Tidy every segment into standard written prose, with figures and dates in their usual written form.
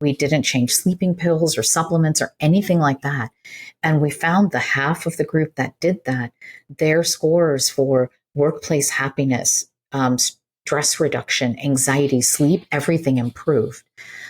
We didn't change sleeping pills or supplements or anything like that. And we found the half of the group that did that, their scores for workplace happiness, stress reduction, anxiety, sleep, everything improved.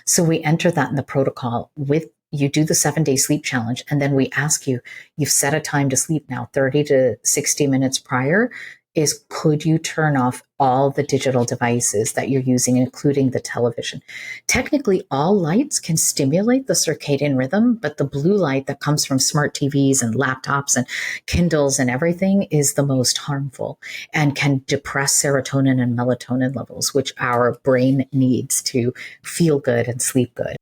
So we enter that in the protocol with you do the 7-day sleep challenge. And then we ask you, you've set a time to sleep now, 30 to 60 minutes prior, is could you turn off all the digital devices that you're using, including the television? Technically, all lights can stimulate the circadian rhythm, but the blue light that comes from smart TVs and laptops and Kindles and everything is the most harmful and can depress serotonin and melatonin levels, which our brain needs to feel good and sleep good.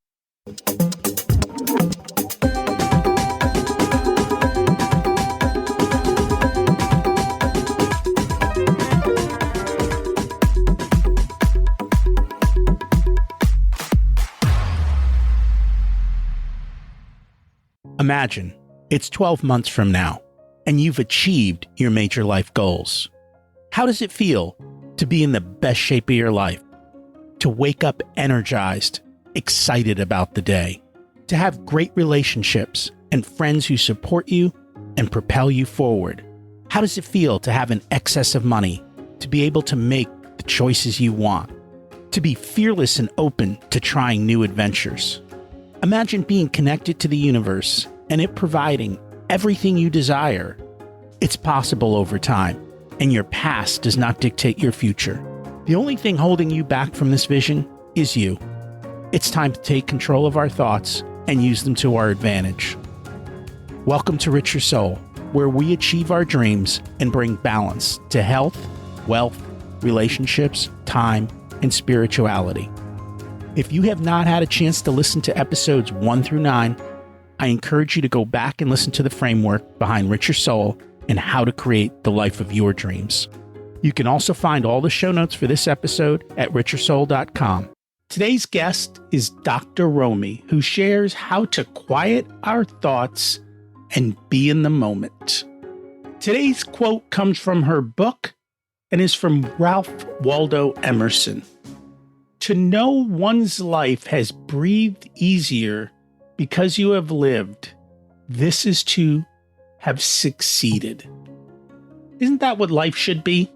Imagine it's 12 months from now, and you've achieved your major life goals. How does it feel to be in the best shape of your life? To wake up energized, excited about the day? To have great relationships and friends who support you and propel you forward? How does it feel to have an excess of money, to be able to make the choices you want? To be fearless and open to trying new adventures? Imagine being connected to the universe and it providing everything you desire. It's possible over time, and your past does not dictate your future. The only thing holding you back from this vision is you. It's time to take control of our thoughts and use them to our advantage. Welcome to Richer Soul, where we achieve our dreams and bring balance to health, wealth, relationships, time, and spirituality. If you have not had a chance to listen to episodes 1 through 9, I encourage you to go back and listen to the framework behind Richer Soul and how to create the life of your dreams. You can also find all the show notes for this episode at richersoul.com. Today's guest is Dr. Romie, who shares how to quiet our thoughts and be in the moment. Today's quote comes from her book and is from Ralph Waldo Emerson. To know one's life has breathed easier because you have lived, this is to have succeeded. Isn't that what life should be?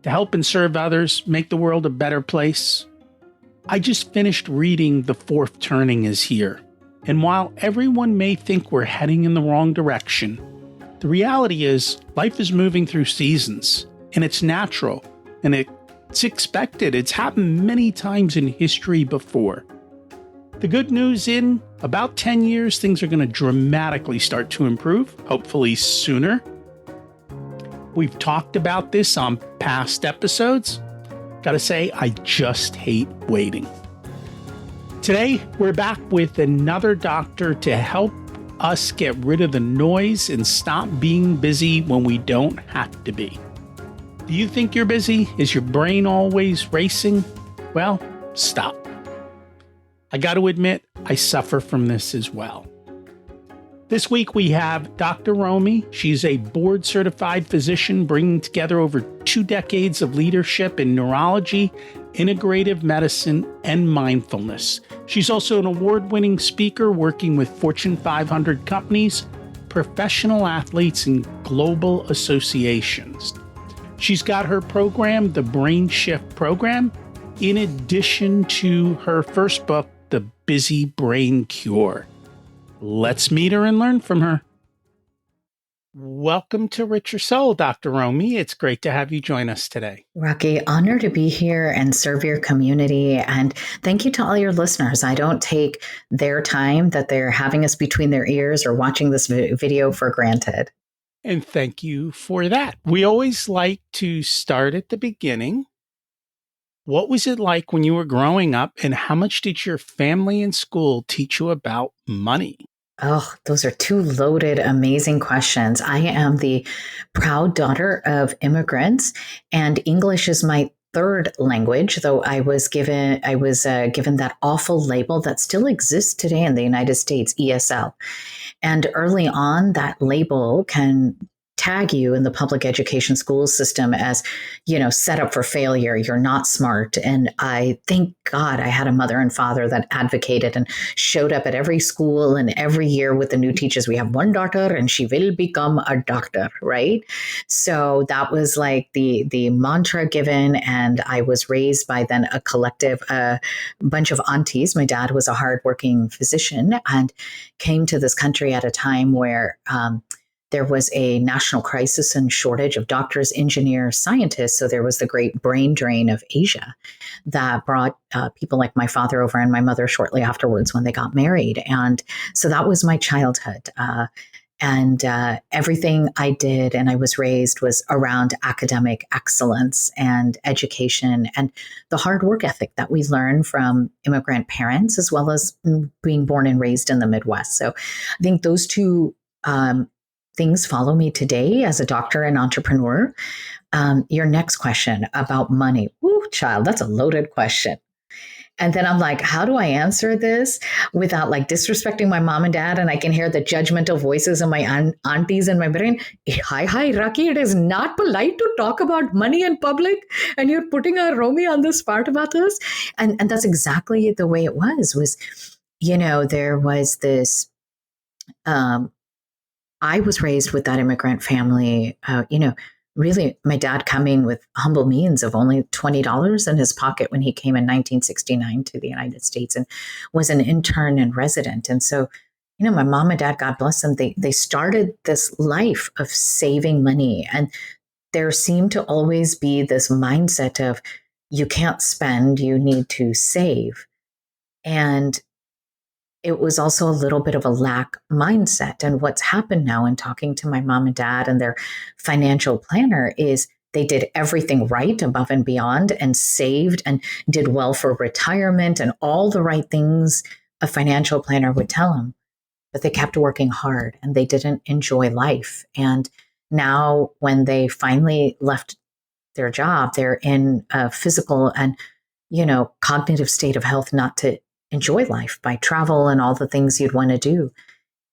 To help and serve others, make the world a better place? I just finished reading The Fourth Turning is Here, and while everyone may think we're heading in the wrong direction, the reality is life is moving through seasons, and it's natural, and it's expected. It's happened many times in history before. The good news, in about 10 years, things are going to dramatically start to improve, hopefully sooner. We've talked about this on past episodes. Gotta say, I just hate waiting. Today, we're back with another doctor to help us get rid of the noise and stop being busy when we don't have to be. Do you think you're busy? Is your brain always racing? Well, stop. I got to admit, I suffer from this as well. This week we have Dr. Romie. She's a board-certified physician bringing together over 2 decades of leadership in neurology, integrative medicine, and mindfulness. She's also an award-winning speaker working with Fortune 500 companies, professional athletes, and global associations. She's got her program, the Brain Shift Program, in addition to her first book, The Busy Brain Cure. Let's meet her and learn from her. Welcome to Richer Soul, Dr. Romie. It's great to have you join us today. Rocky, honor to be here and serve your community. And thank you to all your listeners. I don't take their time that they're having us between their ears or watching this video for granted. And thank you for that. We always like to start at the beginning. What was it like when you were growing up, and how much did your family and school teach you about money? Oh, those are 2 loaded, amazing questions. I am the proud daughter of immigrants, and English is my 3rd language, though I was given that awful label that still exists today in the United States, ESL. And early on, that label can tag you in the public education school system as, set up for failure. You're not smart. And I thank God I had a mother and father that advocated and showed up at every school, and every year with the new teachers, we have one daughter and she will become a doctor, right? So that was like the mantra given. And I was raised by then a collective, bunch of aunties. My dad was a hardworking physician and came to this country at a time where there was a national crisis and shortage of doctors, engineers, scientists. So there was the great brain drain of Asia that brought people like my father over and my mother shortly afterwards when they got married. And so that was my childhood. And everything I did and I was raised was around academic excellence and education and the hard work ethic that we learn from immigrant parents, as well as being born and raised in the Midwest. So I think those two things follow me today as a doctor and entrepreneur. Your next question about money. Woo, child, that's a loaded question. And then I'm like, how do I answer this without like disrespecting my mom and dad? And I can hear the judgmental voices of my aunties in my brain. Hi, Rocky, it is not polite to talk about money in public. And you're putting our Romie on the spot about this. And that's exactly the way it was, there was this, I was raised with that immigrant family, really my dad coming with humble means of only $20 in his pocket when he came in 1969 to the United States and was an intern and resident. And so, my mom and dad, God bless them, they started this life of saving money. And there seemed to always be this mindset of you can't spend, you need to save. And it was also a little bit of a lack mindset. And what's happened now in talking to my mom and dad and their financial planner is they did everything right above and beyond and saved and did well for retirement and all the right things a financial planner would tell them. But they kept working hard and they didn't enjoy life. And now when they finally left their job, they're in a physical and, cognitive state of health not to enjoy life by travel and all the things you'd want to do.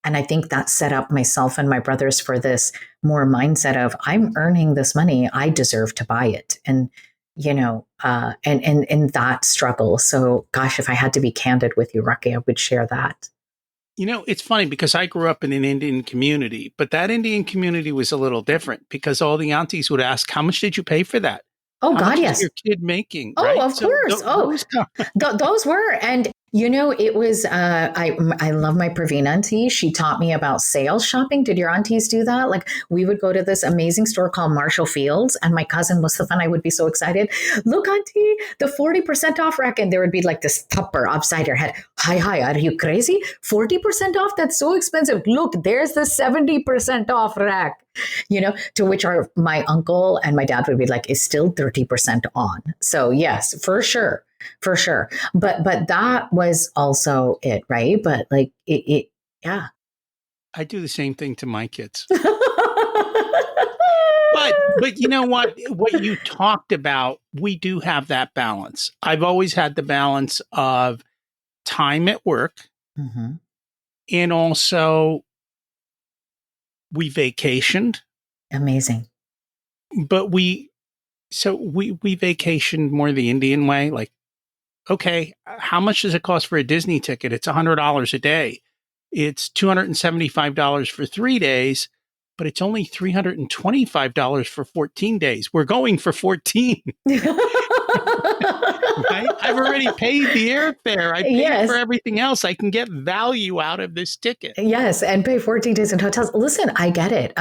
And I think that set up myself and my brothers for this more mindset of I'm earning this money, I deserve to buy it. And, and that struggle. So gosh, if I had to be candid with you, Rocky, I would share that. It's funny because I grew up in an Indian community, but that Indian community was a little different because all the aunties would ask, how much did you pay for that? Oh, how God, much yes. is your kid making? Oh, right? of course. Those were. And, it was, I love my Praveen auntie. She taught me about sales shopping. Did your aunties do that? Like we would go to this amazing store called Marshall Fields and my cousin Mustafa and I would be so excited. Look, auntie, the 40% off rack. And there would be like this thupper upside her head. Hi, are you crazy? 40% off? That's so expensive. Look, there's the 70% off rack. To which my uncle and my dad would be like, is still 30% on. So yes, for sure. But that was also it, right? But like yeah. I do the same thing to my kids. But you know what you talked about, we do have that balance. I've always had the balance of time at work and also we vacationed. Amazing. But we vacationed more the Indian way. Like, okay, how much does it cost for a Disney ticket? It's $100 a day. It's $275 for 3 days, but it's only $325 for 14 days. We're going for 14. Right? I've already paid the airfare. I paid for everything else. I can get value out of this ticket. Yes, and pay 14 days in hotels. Listen, I get it.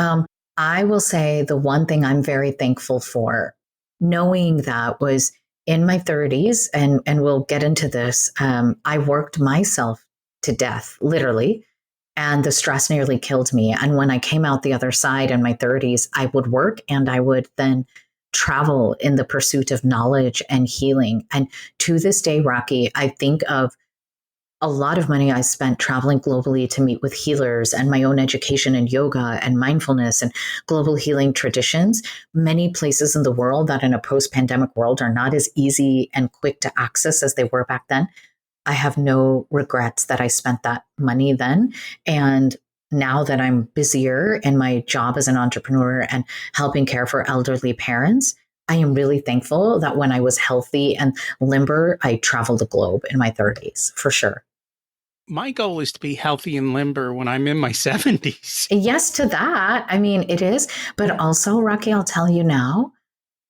I will say the one thing I'm very thankful for, knowing that was in my 30s, and we'll get into this, I worked myself to death, literally, and the stress nearly killed me. And when I came out the other side in my 30s, I would work and I would then travel in the pursuit of knowledge and healing. And to this day, Rocky, I think of a lot of money I spent traveling globally to meet with healers and my own education in yoga and mindfulness and global healing traditions. Many places in the world that in a post-pandemic world are not as easy and quick to access as they were back then. I have no regrets that I spent that money then. And now that I'm busier in my job as an entrepreneur and helping care for elderly parents, I am really thankful that when I was healthy and limber, I traveled the globe in my 30s, for sure. My goal is to be healthy and limber when I'm in my 70s. Yes, to that. I mean, it is. But also, Rocky, I'll tell you now,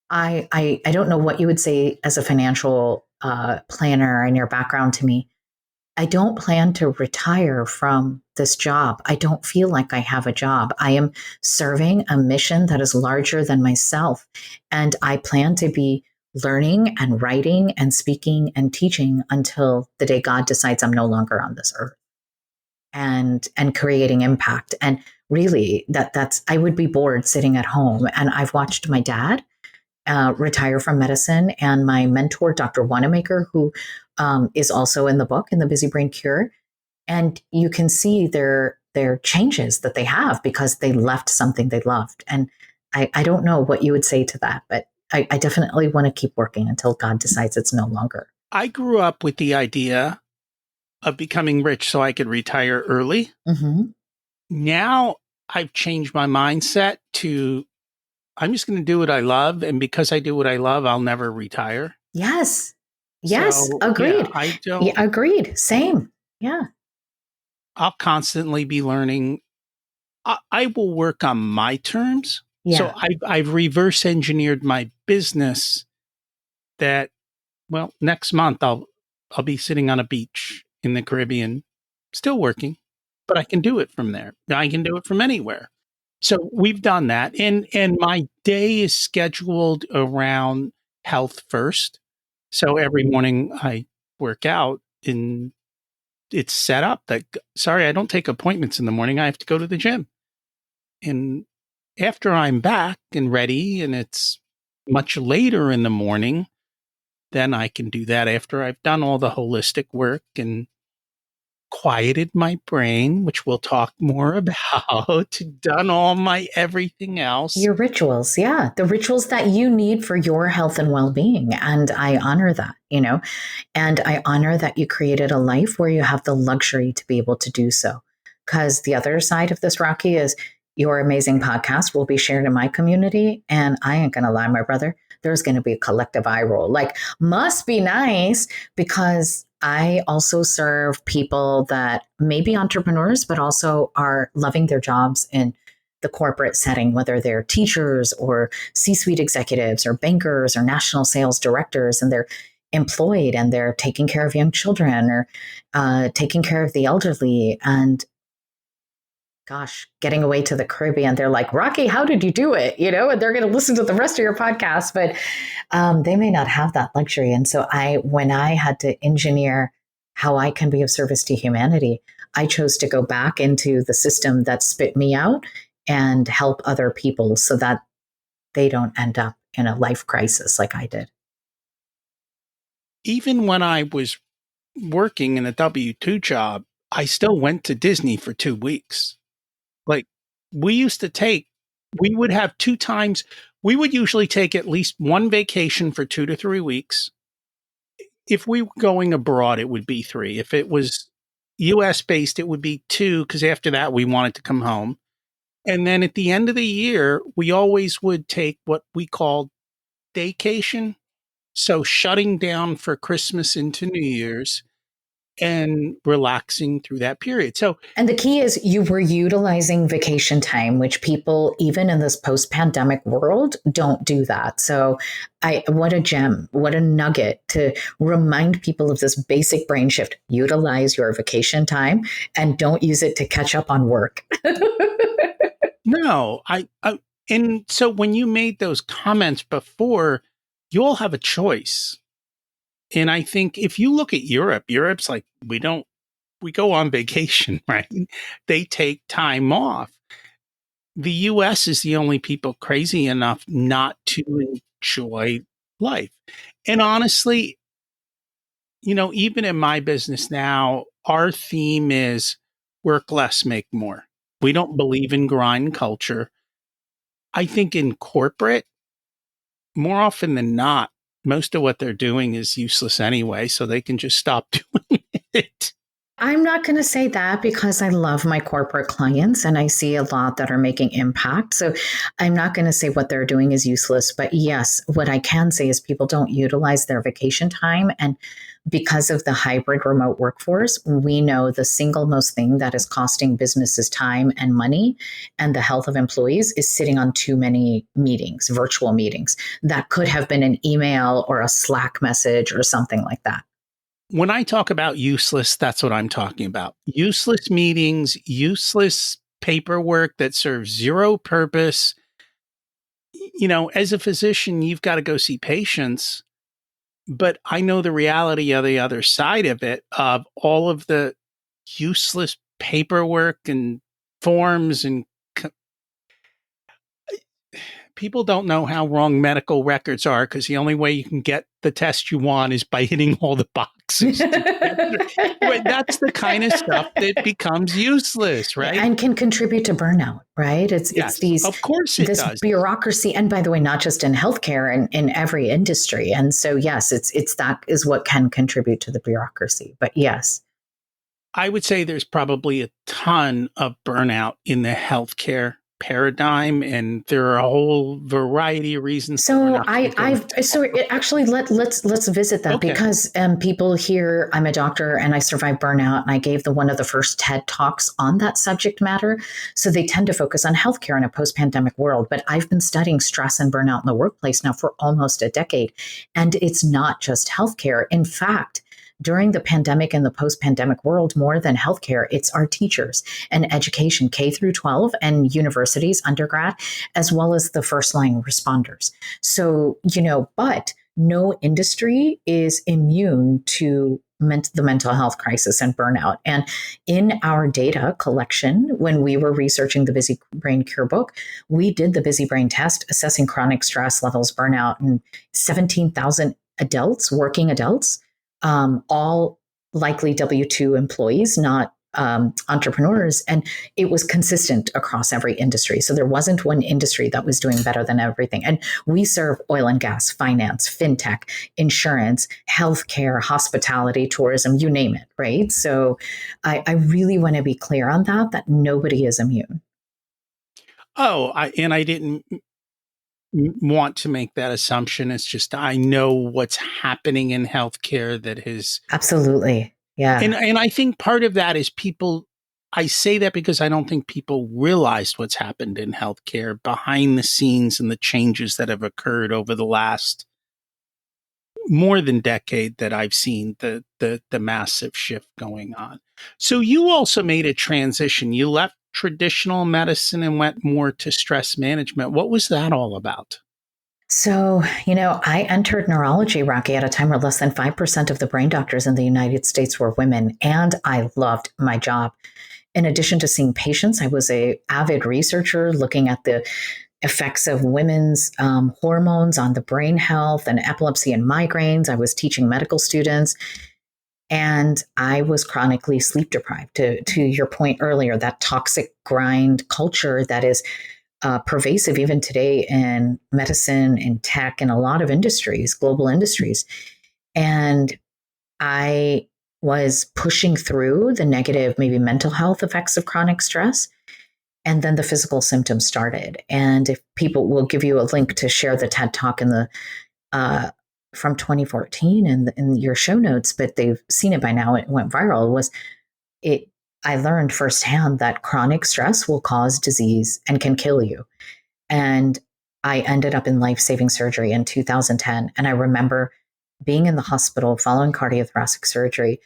I don't know what you would say as a financial planner and your background to me. I don't plan to retire from this job. I don't feel like I have a job. I am serving a mission that is larger than myself. And I plan to be learning and writing and speaking and teaching until the day God decides I'm no longer on this earth, and creating impact. And really that's I would be bored sitting at home. And I've watched my dad retire from medicine, and my mentor, Dr. Wanamaker, who is also in the book, in the Busy Brain Cure. And you can see their changes that they have because they left something they loved. And I don't know what you would say to that, but I definitely want to keep working until God decides it's no longer. I grew up with the idea of becoming rich so I could retire early. Mm-hmm. Now I've changed my mindset to I'm just going to do what I love. And because I do what I love, I'll never retire. Yes. Yes. So, yeah, Agreed. I Yeah, don't, agreed. Same. Yeah. I'll constantly be learning. I will work on my terms. So Yeah. I've reverse engineered my business that, well, next month I'll be sitting on a beach in the Caribbean, still working, but I can do it from there. I can do it from anywhere. So we've done that. And my day is scheduled around health first. So every morning I work out and it's set up that, sorry, I don't take appointments in the morning. I have to go to the gym. And after I'm back and ready and it's much later in the morning, then I can do that after I've done all the holistic work and quieted my brain, which we'll talk more about, done all my everything else. Your rituals, yeah, the rituals that you need for your health and well being. And I honor that, and I honor that you created a life where you have the luxury to be able to do so. Because the other side of this, Rocky, is your amazing podcast will be shared in my community. And I ain't going to lie, my brother, there's going to be a collective eye roll. Like, must be nice because I also serve people that may be entrepreneurs, but also are loving their jobs in the corporate setting, whether they're teachers or C suite executives or bankers or national sales directors, and they're employed and they're taking care of young children or taking care of the elderly. And gosh, getting away to the Caribbean, they're like, Rocky, how did you do it? And they're going to listen to the rest of your podcast, but they may not have that luxury. And so when I had to engineer how I can be of service to humanity, I chose to go back into the system that spit me out and help other people so that they don't end up in a life crisis like I did. Even when I was working in a W-2 job, I still went to Disney for 2 weeks. Like we used to we would have 2 times, we would usually take at least one vacation for 2 to 3 weeks. If we were going abroad, it would be 3. If it was US based, it would be 2, because after that, we wanted to come home. And then at the end of the year, we always would take what we called daycation. So shutting down for Christmas into New Year's and relaxing through that period. So, And the key is you were utilizing vacation time, which people, even in this post pandemic world, don't do that. So, what a gem, what a nugget to remind people of this basic brain shift. Utilize your vacation time and don't use it to catch up on work. no, and so when you made those comments before, you all have a choice. And I think if you look at Europe, Europe's like, we go on vacation, right? They take time off. The US is the only people crazy enough not to enjoy life. And honestly, even in my business now, our theme is work less, make more. We don't believe in grind culture. I think in corporate, more often than not, most of what they're doing is useless anyway, so they can just stop doing it. I'm not going to say that because I love my corporate clients and I see a lot that are making impact. So I'm not going to say what they're doing is useless. But yes, what I can say is people don't utilize their vacation time. And because of the hybrid remote workforce, we know the single most thing that is costing businesses time and money and the health of employees is sitting on too many meetings, virtual meetings. That could have been an email or a Slack message or something like that. When I talk about useless, that's what I'm talking about. Useless meetings, useless paperwork that serves zero purpose. As a physician, you've got to go see patients, but I know the reality of the other side of it, of all of the useless paperwork and forms and people don't know how wrong medical records are because the only way you can get the test you want is by hitting all the boxes. Right, that's the kind of stuff that becomes useless, right? And can contribute to burnout, right? It's Yes, these of course it this does. bureaucracy, and by the way, not just in healthcare and in every industry. And so, yes, it's that is what can contribute to the bureaucracy. But yes, I would say there's probably a ton of burnout in the healthcare paradigm, and there are a whole variety of reasons that we're so not going to go into. actually let's visit that Okay. because people hear I'm a doctor and I survived burnout and I gave the one of the first TED talks on that subject matter. So they tend to focus on healthcare in a post-pandemic world. But I've been studying stress and burnout in the workplace now for almost a decade, and it's not just healthcare. In fact, during the pandemic and the post-pandemic world, more than healthcare, it's our teachers and education, K through 12 and universities, undergrad, as well as the first line responders. So, but no industry is immune to the mental health crisis and burnout. And in our data collection, when we were researching the Busy Brain Cure book, we did the Busy Brain test assessing chronic stress levels, burnout, and 17,000 adults, working adults, all likely W-2 employees, not entrepreneurs. And it was consistent across every industry. So there wasn't one industry that was doing better than everything. And we serve oil and gas, finance, fintech, insurance, healthcare, hospitality, tourism, you name it, right? So I really want to be clear on that nobody is immune. Oh, I didn't want to make that assumption. It's just I know what's happening in healthcare that has Absolutely. Yeah. and I think part of that is people I say that because I don't think people realized what's happened in healthcare behind the scenes and the changes that have occurred over the last more than decade that I've seen the massive shift going on. So you also made a transition. You left traditional medicine and went more to stress management. What was that all about? So, I entered neurology, Rocky, at a time where less than 5% of the brain doctors in the United States were women, and I loved my job. In addition to seeing patients, I was a avid researcher looking at the effects of women's hormones on the brain health and epilepsy and migraines. I was teaching medical students, and I was chronically sleep deprived. To your point earlier, that toxic grind culture that is pervasive even today in medicine, in tech, and a lot of industries, global industries. And I was pushing through the negative, maybe mental health effects of chronic stress. And then the physical symptoms started. And if people will give you a link to share the TED Talk in the from 2014 in your show notes, but they've seen it by now. It went viral. It I learned firsthand that chronic stress will cause disease and can kill you. And I ended up in life-saving surgery in 2010. And I remember being in the hospital following cardiothoracic surgery,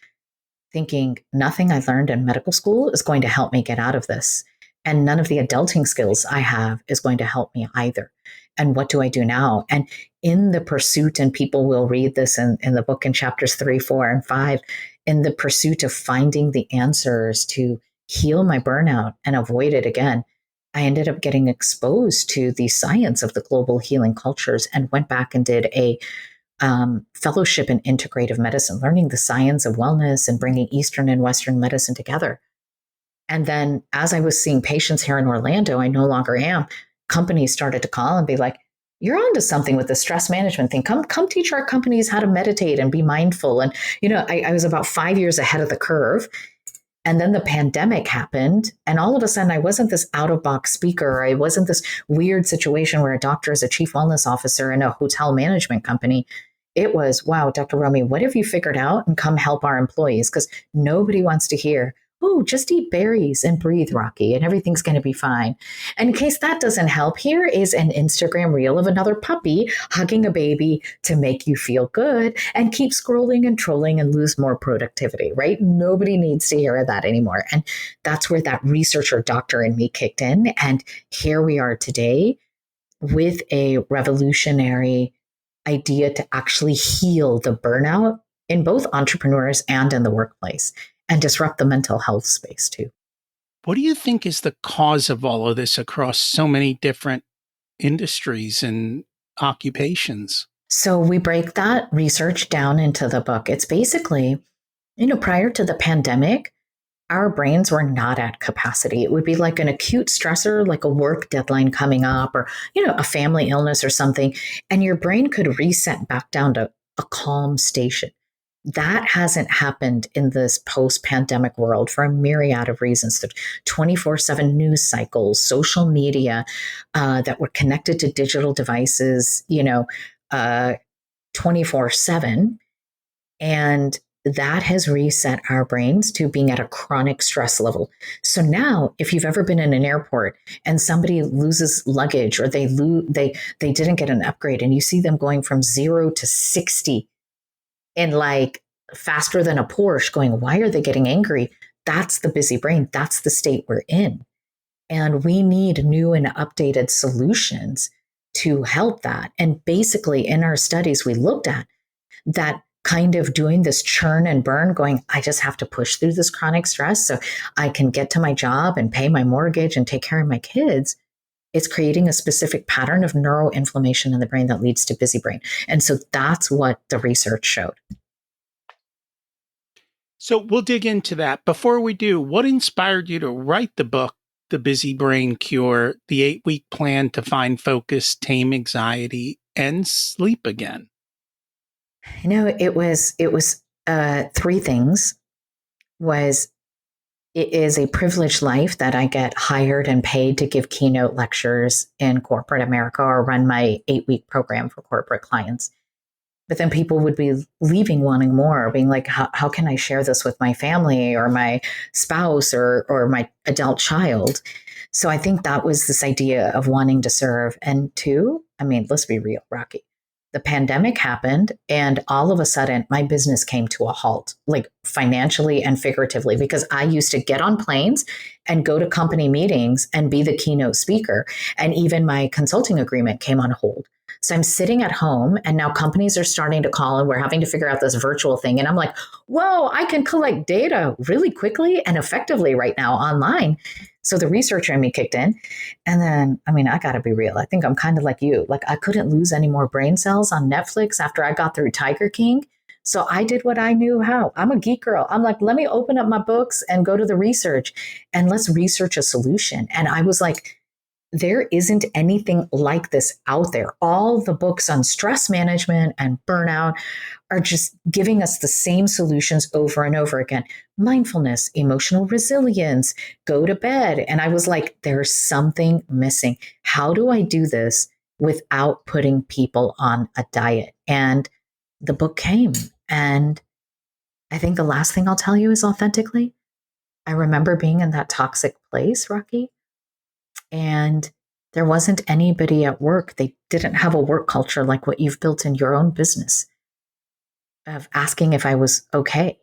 thinking nothing I learned in medical school is going to help me get out of this. And none of the adulting skills I have is going to help me either. And what do I do now? And in the pursuit, and people will read this in the book in chapters 3, 4, and 5, in the pursuit of finding the answers to heal my burnout and avoid it again, I ended up getting exposed to the science of the global healing cultures and went back and did a fellowship in integrative medicine, learning the science of wellness and bringing Eastern and Western medicine together. And then as I was seeing patients here in Orlando, I no longer am, companies started to call and be like, you're onto something with the stress management thing. Come teach our companies how to meditate and be mindful. And, I was about 5 years ahead of the curve. And then the pandemic happened. And all of a sudden, I wasn't this out of box speaker. I wasn't this weird situation where a doctor is a chief wellness officer in a hotel management company. It was, wow, Dr. Romie, what have you figured out? And come help our employees, because nobody wants to hear, oh, just eat berries and breathe, Rocky, and everything's going to be fine. And in case that doesn't help, here is an Instagram reel of another puppy hugging a baby to make you feel good and keep scrolling and trolling and lose more productivity, right? Nobody needs to hear that anymore. And that's where that researcher doctor in me kicked in. And here we are today with a revolutionary idea to actually heal the burnout in both entrepreneurs and in the workplace and disrupt the mental health space too. What do you think is the cause of all of this across so many different industries and occupations? So we break that research down into the book. It's basically, prior to the pandemic, our brains were not at capacity. It would be like an acute stressor, like a work deadline coming up or, a family illness or something. And your brain could reset back down to a calm station. That hasn't happened in this post pandemic world for a myriad of reasons. The 24/7 news cycles, social media that were connected to digital devices, 24/7. And that has reset our brains to being at a chronic stress level. So now, if you've ever been in an airport and somebody loses luggage or they didn't get an upgrade and you see them going from 0 to 60 in like faster than a Porsche going, why are they getting angry? That's the busy brain. That's the state we're in. And we need new and updated solutions to help that. And basically, in our studies, we looked at that kind of doing this churn and burn, going, I just have to push through this chronic stress so I can get to my job and pay my mortgage and take care of my kids. It's creating a specific pattern of neuroinflammation in the brain that leads to busy brain. And so that's what the research showed. So we'll dig into that. Before we do, what inspired you to write the book, The Busy Brain Cure, the 8-week plan to find focus, tame anxiety, and sleep again? It was three things. It is a privileged life that I get hired and paid to give keynote lectures in corporate America or run my 8-week program for corporate clients. But then people would be leaving wanting more, being like, how can I share this with my family or my spouse or my adult child? So I think that was this idea of wanting to serve. And two, let's be real, Rocky. The pandemic happened, and all of a sudden, my business came to a halt, like financially and figuratively, because I used to get on planes and go to company meetings and be the keynote speaker. And even my consulting agreement came on hold. So I'm sitting at home, and now companies are starting to call, and we're having to figure out this virtual thing. And I'm like, whoa, I can collect data really quickly and effectively right now online. So the researcher in me kicked in. And then, I got to be real. I think I'm kind of like you. Like, I couldn't lose any more brain cells on Netflix after I got through Tiger King. So I did what I knew how. I'm a geek girl. I'm like, let me open up my books and go to the research and let's research a solution. And I was like, there isn't anything like this out there. All the books on stress management and burnout are just giving us the same solutions over and over again. Mindfulness, emotional resilience, go to bed. And I was like, there's something missing. How do I do this without putting people on a diet? And the book came. And I think the last thing I'll tell you is authentically, I remember being in that toxic place, Rocky, and there wasn't anybody at work. They didn't have a work culture like what you've built in your own business of asking if I was okay.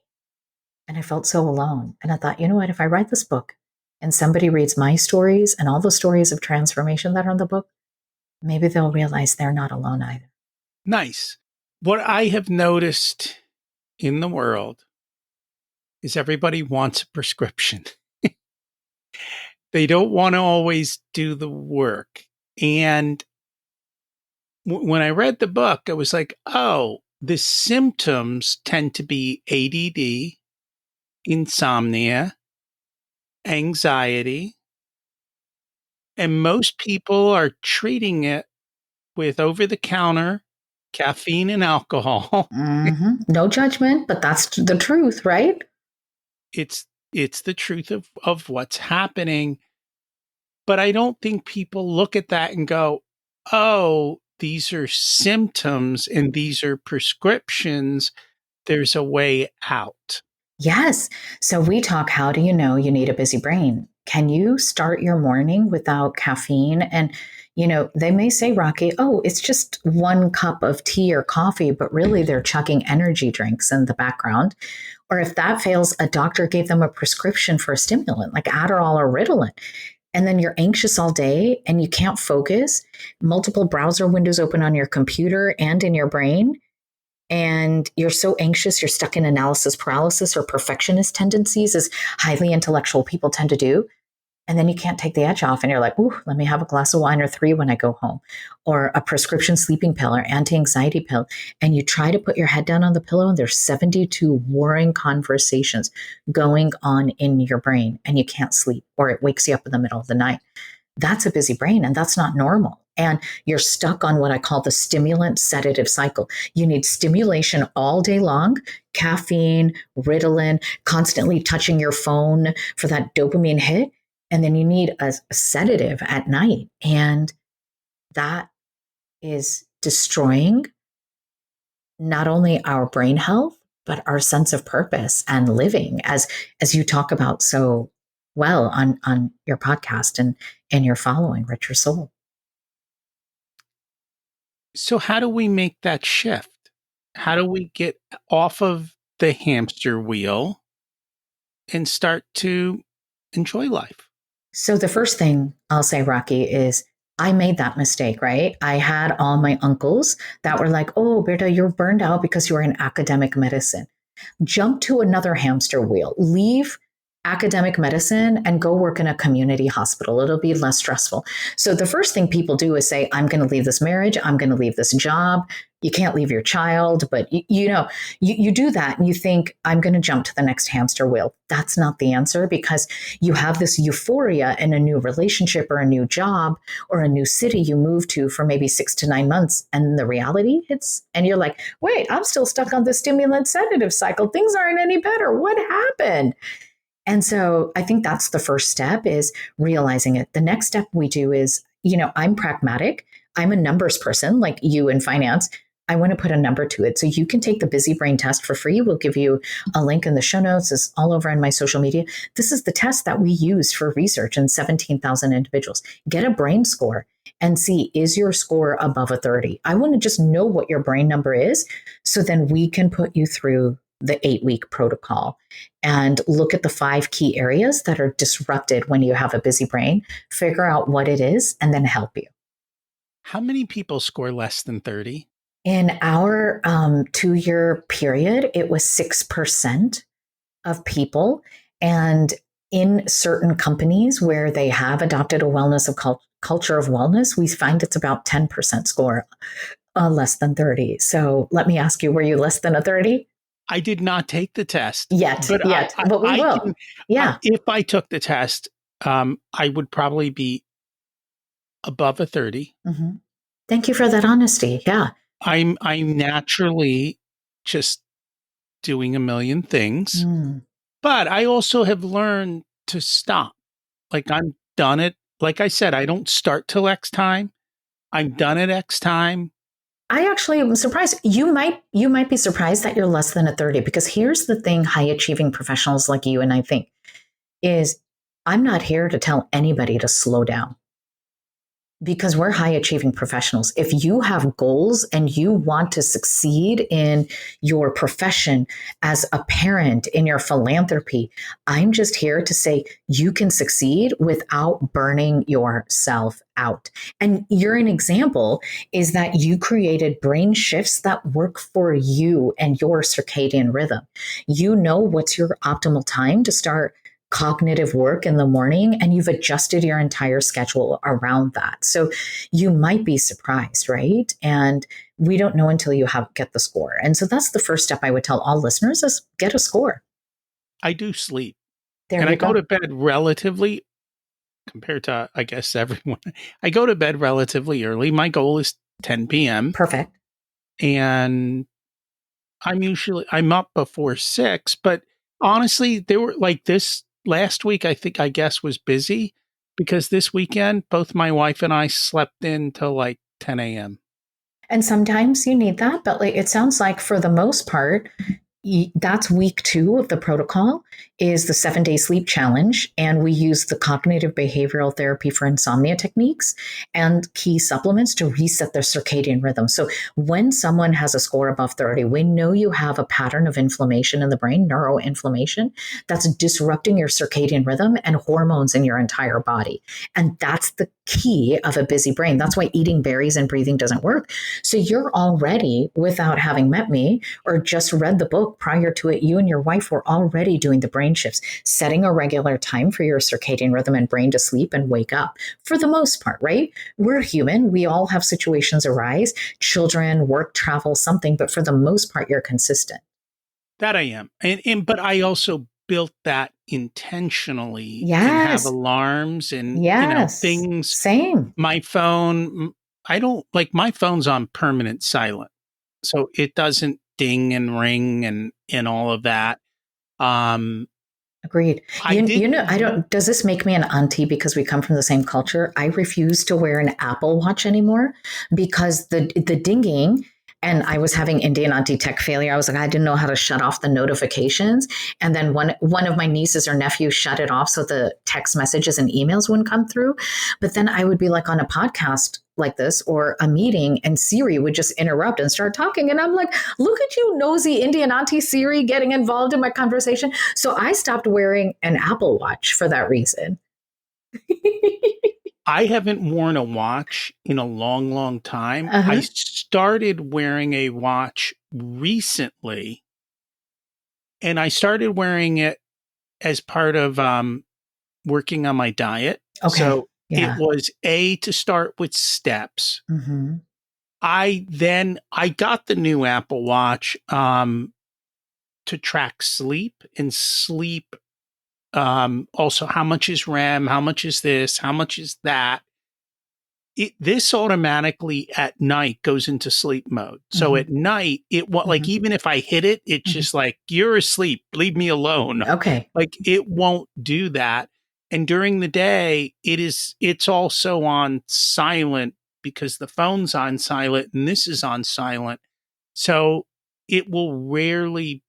And I felt so alone. And I thought, you know what? If I write this book and somebody reads my stories and all the stories of transformation that are in the book, maybe they'll realize they're not alone either. Nice. What I have noticed in the world is everybody wants a prescription. They don't want to always do the work. And when I read the book, I was like, oh, the symptoms tend to be ADD, insomnia, anxiety, and most people are treating it with over the counter caffeine and alcohol. Mm-hmm. No judgment, but that's the truth, right? It's It's the truth of what's happening. But I don't think people look at that and go, oh, these are symptoms and these are prescriptions. There's a way out. Yes. So we talk, how do you know you need a busy brain? Can you start your morning without caffeine? And, they may say, Rocky, oh, it's just 1 cup of tea or coffee, but really they're chugging energy drinks in the background. Or if that fails, a doctor gave them a prescription for a stimulant like Adderall or Ritalin. And then you're anxious all day and you can't focus, multiple browser windows open on your computer and in your brain, and you're so anxious, you're stuck in analysis paralysis or perfectionist tendencies, as highly intellectual people tend to do. And then you can't take the edge off, and you're like, ooh, let me have a glass of wine or 3 when I go home, or a prescription sleeping pill or anti-anxiety pill. And you try to put your head down on the pillow, and there's 72 warring conversations going on in your brain, and you can't sleep, or it wakes you up in the middle of the night. That's a busy brain, and that's not normal. And you're stuck on what I call the stimulant sedative cycle. You need stimulation all day long, caffeine, Ritalin, constantly touching your phone for that dopamine hit. And then you need a sedative at night. And that is destroying not only our brain health, but our sense of purpose and living, as you talk about so well on your podcast and your following, Richer Soul. So, how do we make that shift? How do we get off of the hamster wheel and start to enjoy life? So the first thing I'll say, Rocky, is I made that mistake, right? I had all my uncles that were like, oh, Berta, you're burned out because you're in academic medicine. Jump to another hamster wheel. Leave academic medicine and go work in a community hospital. It'll be less stressful. So the first thing people do is say, I'm going to leave this marriage. I'm going to leave this job. You can't leave your child, but you do that and you think, I'm going to jump to the next hamster wheel. That's not the answer, because you have this euphoria in a new relationship or a new job or a new city you move to for maybe 6 to 9 months. And the reality hits and you're like, wait, I'm still stuck on the stimulant sedative cycle. Things aren't any better. What happened? And so I think that's the first step, is realizing it. The next step we do is, I'm pragmatic. I'm a numbers person like you in finance. I want to put a number to it. So you can take the Busy Brain test for free. We'll give you a link in the show notes. It's all over on my social media. This is the test that we used for research in 17,000 individuals. Get a brain score and see, is your score above a 30? I want to just know what your brain number is, so then we can put you through the 8-week protocol and look at the 5 key areas that are disrupted when you have a busy brain, figure out what it is, and then help you. How many people score less than 30? In our 2-year period, it was 6% of people. And in certain companies where they have adopted a wellness of culture of wellness, we find it's about 10% score less than 30. So let me ask you, were you less than a 30? I did not take the test Yet, but we will. Yeah. If I took the test, I would probably be above a 30. Mm-hmm. Thank you for that honesty. Yeah. I'm naturally just doing a million things, but I also have learned to stop. Like, I'm done at, like I said, I don't start till X time. I'm done at X time. I actually am surprised. You might be surprised that you're less than a 30, because here's the thing high achieving professionals like you and I think is, I'm not here to tell anybody to slow down, because we're high achieving professionals. If you have goals and you want to succeed in your profession, as a parent, in your philanthropy, I'm just here to say you can succeed without burning yourself out. And you're an example, is that you created brain shifts that work for you and your circadian rhythm. You know what's your optimal time to start cognitive work in the morning, and you've adjusted your entire schedule around that. So you might be surprised, right? And we don't know until you get the score. And so that's the first step I would tell all listeners, is get a score. I do sleep. There and you I go go. to bed relatively, compared to, I guess, everyone, I go to bed relatively early. My goal is 10 p.m. Perfect. And I'm up before 6, but Honestly, they were like this last week, I guess was busy because this weekend, both my wife and I slept in till like 10 a.m. And sometimes you need that, but like it sounds like for the most part, that's week 2 of the protocol is the 7-day sleep challenge, and we use the cognitive behavioral therapy for insomnia techniques and key supplements to reset their circadian rhythm. So when someone has a score above 30, we know you have a pattern of inflammation in the brain, neuroinflammation, that's disrupting your circadian rhythm and hormones in your entire body. And that's the key of a busy brain. That's why eating berries and breathing doesn't work. So you're already, without having met me or just read the book prior to it, you and your wife were already doing the brain shifts, setting a regular time for your circadian rhythm and brain to sleep and wake up for the most part, right? We're human. We all have situations arise, children, work, travel, something, but for the most part, you're consistent. That I am. And but I also built that intentionally and have Yes. alarms and, Yes. things. Same. My phone, I don't like my phone's on permanent silent. So it doesn't ding and ring and all of that. Um Agreed. I did I don't, does this make me an auntie because we come from the same culture? I refuse to wear an Apple Watch anymore because the dinging, and I was having Indian auntie tech failure. I was like, I didn't know how to shut off the notifications. And then one of my nieces or nephews shut it off so the text messages and emails wouldn't come through. But then I would be like on a podcast like this or a meeting and Siri would just interrupt and start talking. And I'm like, look at you, nosy Indian auntie Siri getting involved in my conversation. So I stopped wearing an Apple Watch for that reason. I haven't worn a watch in a long, long time. I Uh-huh. started wearing a watch recently, and I started wearing it as part of working on my diet. Okay. So it Yeah. was to start with steps. Mm-hmm. I got the new Apple Watch to track sleep and sleep. Also, how much is REM? How much is this? How much is that? This automatically at night goes into sleep mode. So Mm-hmm. at night, like Mm-hmm. even if I hit it, it's Mm-hmm. just like you're asleep. Leave me alone. Okay. Like it won't do that. And during the day, it's also on silent because the phone's on silent and this is on silent. So it will rarely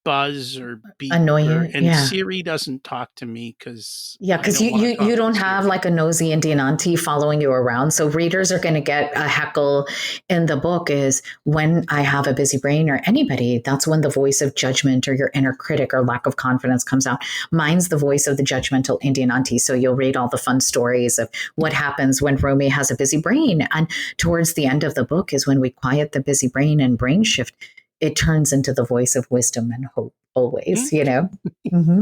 buzz or beep Annoy or you? and Yeah. Siri doesn't talk to me because Yeah, I because don't want to you talk to don't have Siri. like a nosy Indian auntie following you around. So readers are going to get a heckle in the book is when I have a busy brain or anybody, that's when the voice of judgment or your inner critic or lack of confidence comes out. Mine's the voice of the judgmental Indian auntie. So you'll read all the fun stories of what happens when Romie has a busy brain. And towards the end of the book is when we quiet the busy brain and brain shift, it turns into the voice of wisdom and hope always, you know? Mm-hmm.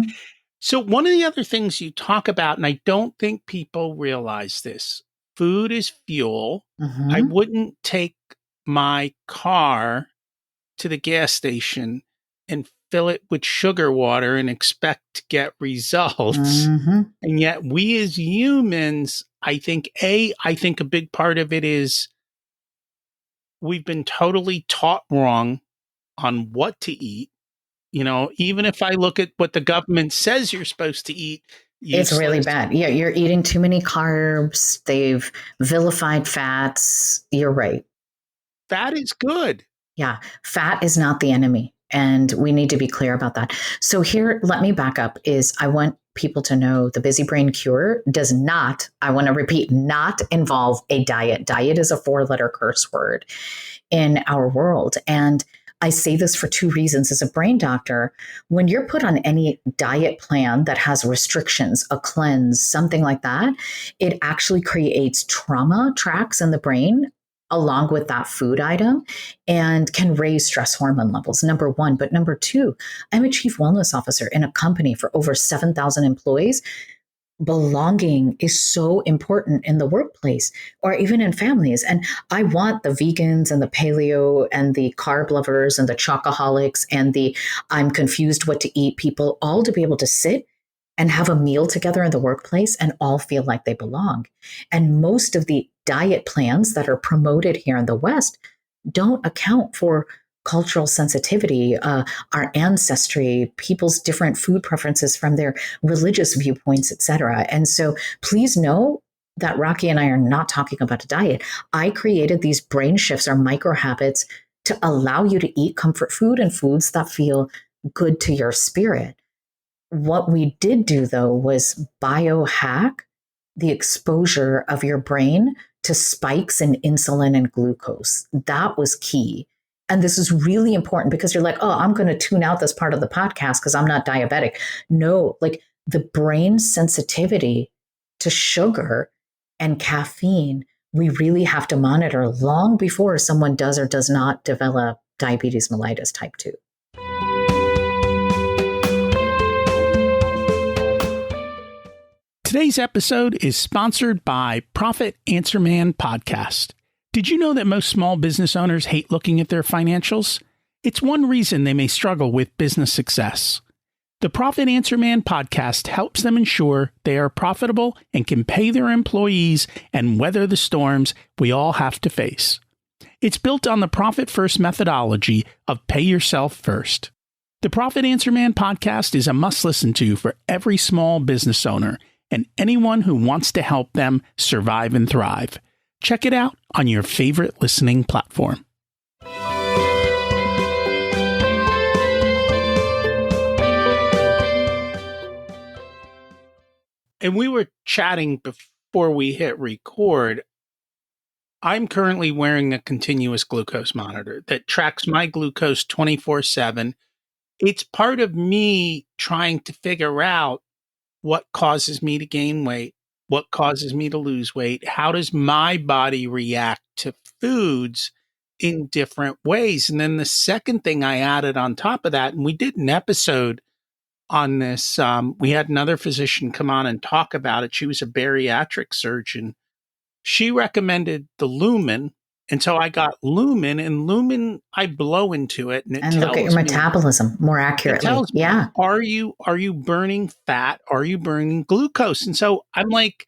So, one of the other things you talk about, and I don't think people realize this, food is fuel. I Mm-hmm. wouldn't take my car to the gas station and fill it with sugar water and expect to get results. Mm-hmm. And yet, we as humans, I think a big part of it is we've been totally taught wrong on what to eat. Even if I look at what the government says you're supposed to eat, It's really useless. bad. Yeah, you're eating too many carbs. They've vilified fats. You're right. Fat is good. Yeah, fat is not the enemy. And we need to be clear about that. So here, let me back up is I want people to know the busy brain cure does not, I want to repeat, not involve a diet. Diet is a 4-letter curse word in our world. And I say this for 2 reasons. As a brain doctor, when you're put on any diet plan that has restrictions, a cleanse, something like that, it actually creates trauma tracks in the brain along with that food item and can raise stress hormone levels, number one. But number two, I'm a chief wellness officer in a company for over 7,000 employees. Belonging is so important in the workplace or even in families. And I want the vegans and the paleo and the carb lovers and the chocoholics and the I'm confused what to eat people all to be able to sit and have a meal together in the workplace and all feel like they belong. And most of the diet plans that are promoted here in the West don't account for cultural sensitivity, our ancestry, people's different food preferences from their religious viewpoints, etc. And so please know that Rocky and I are not talking about a diet. I created these brain shifts or micro habits to allow you to eat comfort food and foods that feel good to your spirit. What we did do, though, was biohack the exposure of your brain to spikes in insulin and glucose. That was key. And this is really important because you're like, oh, I'm going to tune out this part of the podcast because I'm not diabetic. No, like the brain sensitivity to sugar and caffeine, we really have to monitor long before someone does or does not develop diabetes mellitus type 2. Today's episode is sponsored by Profit Answer Man Podcast. Did you know that most small business owners hate looking at their financials? It's one reason they may struggle with business success. The Profit Answer Man Podcast helps them ensure they are profitable and can pay their employees and weather the storms we all have to face. It's built on the Profit First methodology of pay yourself first. The Profit Answer Man Podcast is a must listen to for every small business owner and anyone who wants to help them survive and thrive. Check it out on your favorite listening platform. And we were chatting before we hit record. I'm currently wearing a continuous glucose monitor that tracks my glucose 24/7. It's part of me trying to figure out what causes me to gain weight, what causes me to lose weight, how does my body react to foods in different ways. And then the second thing I added on top of that, and we did an episode on this, we had another physician come on and talk about it. She was a bariatric surgeon. She recommended the Lumen. And so I got Lumen, and Lumen, I blow into it, and it tells look at your metabolism more accurately. It tells me, yeah. Are you burning fat? Are you burning glucose? And so I'm like,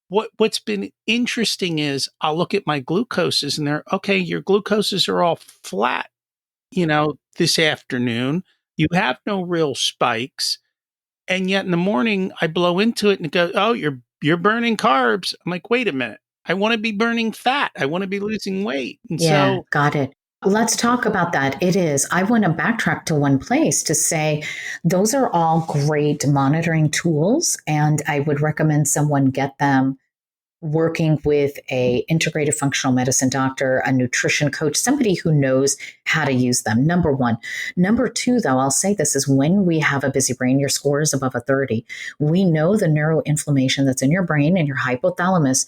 what's been interesting is I'll look at my glucoses, and they're okay. Your glucoses are all flat, this afternoon. You have no real spikes, and yet in the morning I blow into it, and it goes, oh, you're burning carbs. I'm like, wait a minute. I want to be burning fat. I want to be losing weight. And so got it. Let's talk about that. I want to backtrack to one place to say those are all great monitoring tools, and I would recommend someone get them working with a integrative functional medicine doctor, a nutrition coach, somebody who knows how to use them. Number one. Number two, though, I'll say this is when we have a busy brain, your score is above a 30. We know the neuroinflammation that's in your brain and your hypothalamus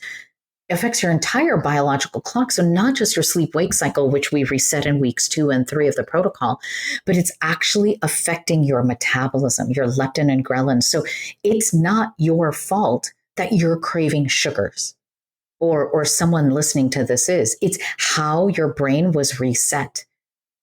affects your entire biological clock. So not just your sleep-wake cycle, which we reset in weeks 2 and 3 of the protocol, but it's actually affecting your metabolism, your leptin and ghrelin. So it's not your fault that you're craving sugars or someone listening to this is. It's how your brain was reset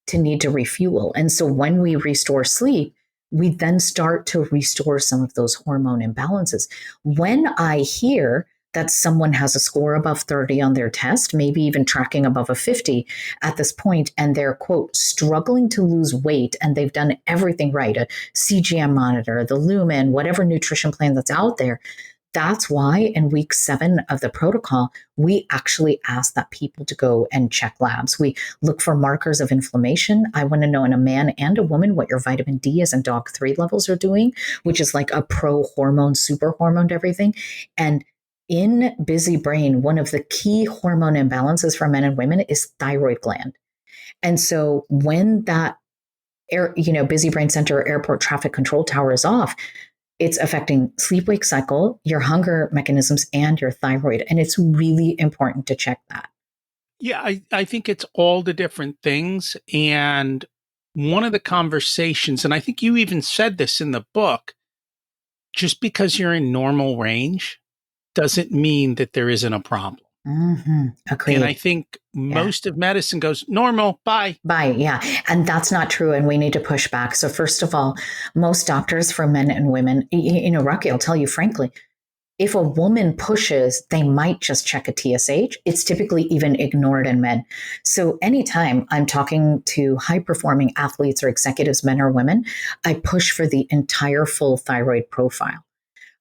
to need to refuel. And so when we restore sleep, we then start to restore some of those hormone imbalances. When I hear that someone has a score above 30 on their test, maybe even tracking above a 50 at this point, and they're, quote, struggling to lose weight, and they've done everything right, a CGM monitor, the Lumen, whatever nutrition plan that's out there. That's why in week 7 of the protocol, we actually ask that people to go and check labs. We look for markers of inflammation. I want to know in a man and a woman what your vitamin D is and DOG3 levels are doing, which is like a pro-hormone, super hormone to everything. And in busy brain, one of the key hormone imbalances for men and women is thyroid gland. And so when that busy brain center or airport traffic control tower is off, it's affecting sleep-wake cycle, your hunger mechanisms, and your thyroid. And it's really important to check that. Yeah, I think it's all the different things. And one of the conversations, and I think you even said this in the book, just because you're in normal range doesn't mean that there isn't a problem. Mm-hmm. Agreed. And I think most of medicine goes normal, bye. Bye, yeah. And that's not true. And we need to push back. So first of all, most doctors for men and women, Rocky, I'll tell you frankly, if a woman pushes, they might just check a TSH. It's typically even ignored in men. So anytime I'm talking to high performing athletes or executives, men or women, I push for the entire full thyroid profile.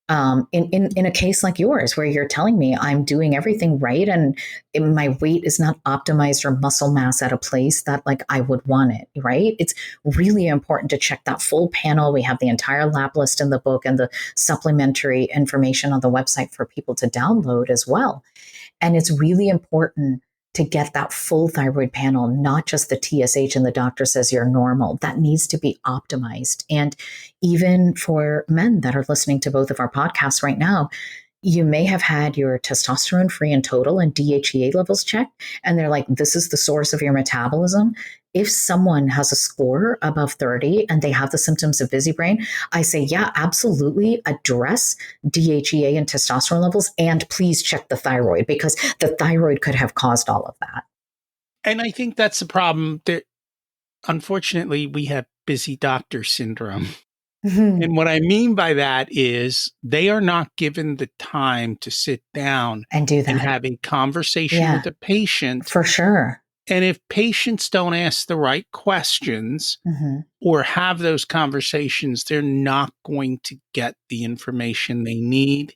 In a case like yours, where you're telling me I'm doing everything right and my weight is not optimized or muscle mass at a place that like I would want it, right? It's really important to check that full panel. We have the entire lab list in the book and the supplementary information on the website for people to download as well. And it's really important to get that full thyroid panel, not just the TSH and the doctor says you're normal. That needs to be optimized. And even for men that are listening to both of our podcasts right now, you may have had your testosterone free and total and DHEA levels checked. And they're like, this is the source of your metabolism. If someone has a score above 30 and they have the symptoms of busy brain, I say, yeah, absolutely address DHEA and testosterone levels. And please check the thyroid because the thyroid could have caused all of that. And I think that's the problem that unfortunately we have busy doctor syndrome. And what I mean by that is they are not given the time to sit down and do that and have a conversation with the patient. For sure. And if patients don't ask the right questions or have those conversations, they're not going to get the information they need.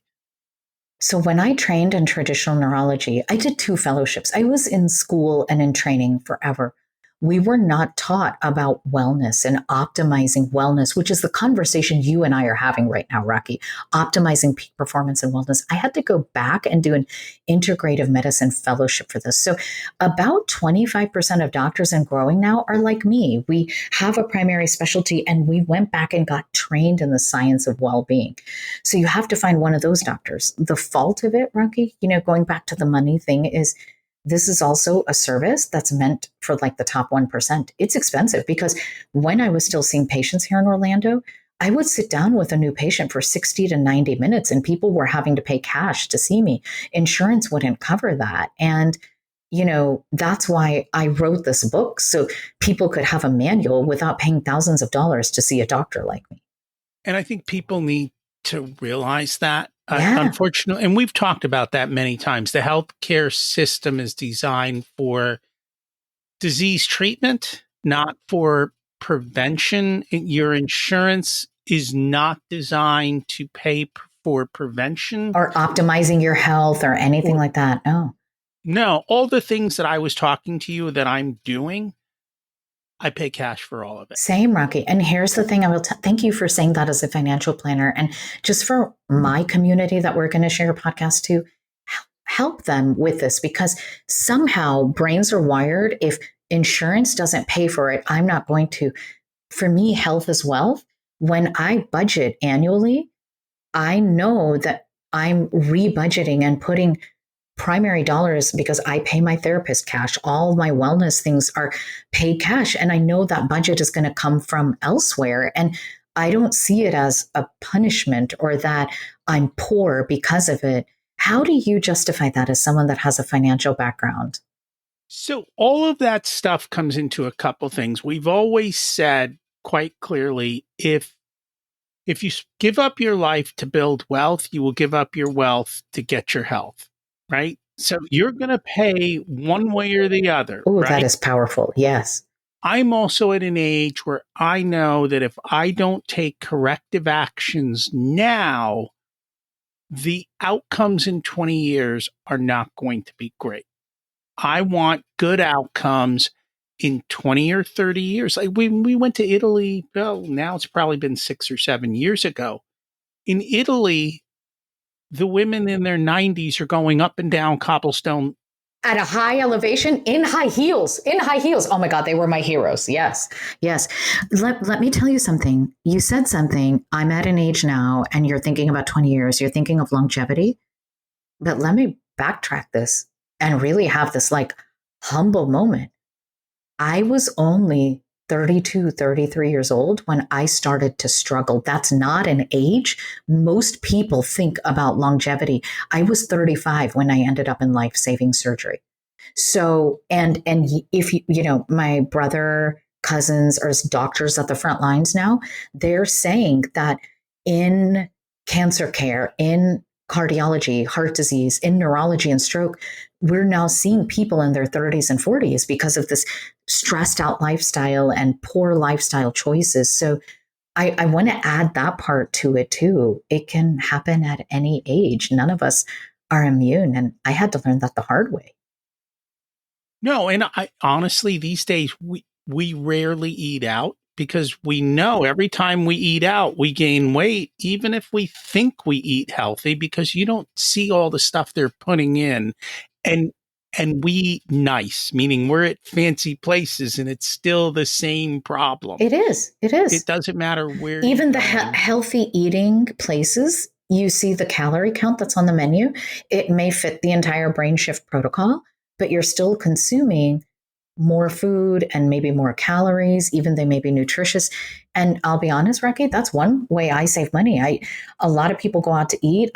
So when I trained in traditional neurology, I did 2 fellowships. I was in school and in training forever. We were not taught about wellness and optimizing wellness, which is the conversation you and I are having right now, Rocky, optimizing peak performance and wellness. I had to go back and do an integrative medicine fellowship for this. So about 25% of doctors and growing now are like me. We have a primary specialty and we went back and got trained in the science of well-being. So you have to find one of those doctors. The fault of it, Rocky, going back to the money thing is, this is also a service that's meant for like the top 1%. It's expensive because when I was still seeing patients here in Orlando, I would sit down with a new patient for 60 to 90 minutes and people were having to pay cash to see me. Insurance wouldn't cover that. And, that's why I wrote this book so people could have a manual without paying thousands of dollars to see a doctor like me. And I think people need to realize that. Unfortunately, and we've talked about that many times, the healthcare system is designed for disease treatment, not for prevention. Your insurance is not designed to pay for prevention. Or optimizing your health or anything like that. No, all the things that I was talking to you that I'm doing, I pay cash for all of it. Same, Rocky. And here's the thing. I will thank you for saying that as a financial planner. And just for my community that we're going to share a podcast to, help them with this because somehow brains are wired. If insurance doesn't pay for it, I'm not going to. For me, health is wealth. When I budget annually, I know that I'm re-budgeting and putting primary dollars because I pay my therapist cash. All my wellness things are paid cash. And I know that budget is going to come from elsewhere. And I don't see it as a punishment or that I'm poor because of it. How do you justify that as someone that has a financial background? So all of that stuff comes into a couple things. We've always said quite clearly, if you give up your life to build wealth, you will give up your wealth to get your health. Right? So you're going to pay one way or the other. Oh, right? That is powerful. Yes. I'm also at an age where I know that if I don't take corrective actions now, the outcomes in 20 years are not going to be great. I want good outcomes in 20 or 30 years. Like we went to Italy, well, now it's probably been 6 or 7 years ago. In Italy, the women in their 90s are going up and down cobblestone. At a high elevation, in high heels. Oh my God, they were my heroes. Yes. Let me tell you something. You said something. I'm at an age now, and you're thinking about 20 years. You're thinking of longevity. But let me backtrack this and really have this like humble moment. I was only 32, 33 years old when I started to struggle. That's not an age. Most people think about longevity. I was 35 when I ended up in life-saving surgery. So, and if my brother, cousins are doctors at the front lines now, they're saying that in cancer care, in cardiology, heart disease, in neurology and stroke, we're now seeing people in their 30s and 40s because of this stressed out lifestyle and poor lifestyle choices. So I want to add that part to it too. It can happen at any age. None of us are immune. And I had to learn that the hard way. No, and I honestly these days we rarely eat out because we know every time we eat out we gain weight, even if we think we eat healthy, because you don't see all the stuff they're putting in. And we eat nice, meaning we're at fancy places and it's still the same problem. It is. It is. It doesn't matter where. Even the healthy eating places, you see the calorie count that's on the menu. It may fit the entire brain shift protocol, but you're still consuming more food and maybe more calories, even they may be nutritious. And I'll be honest, Rocky, that's one way I save money. A lot of people go out to eat.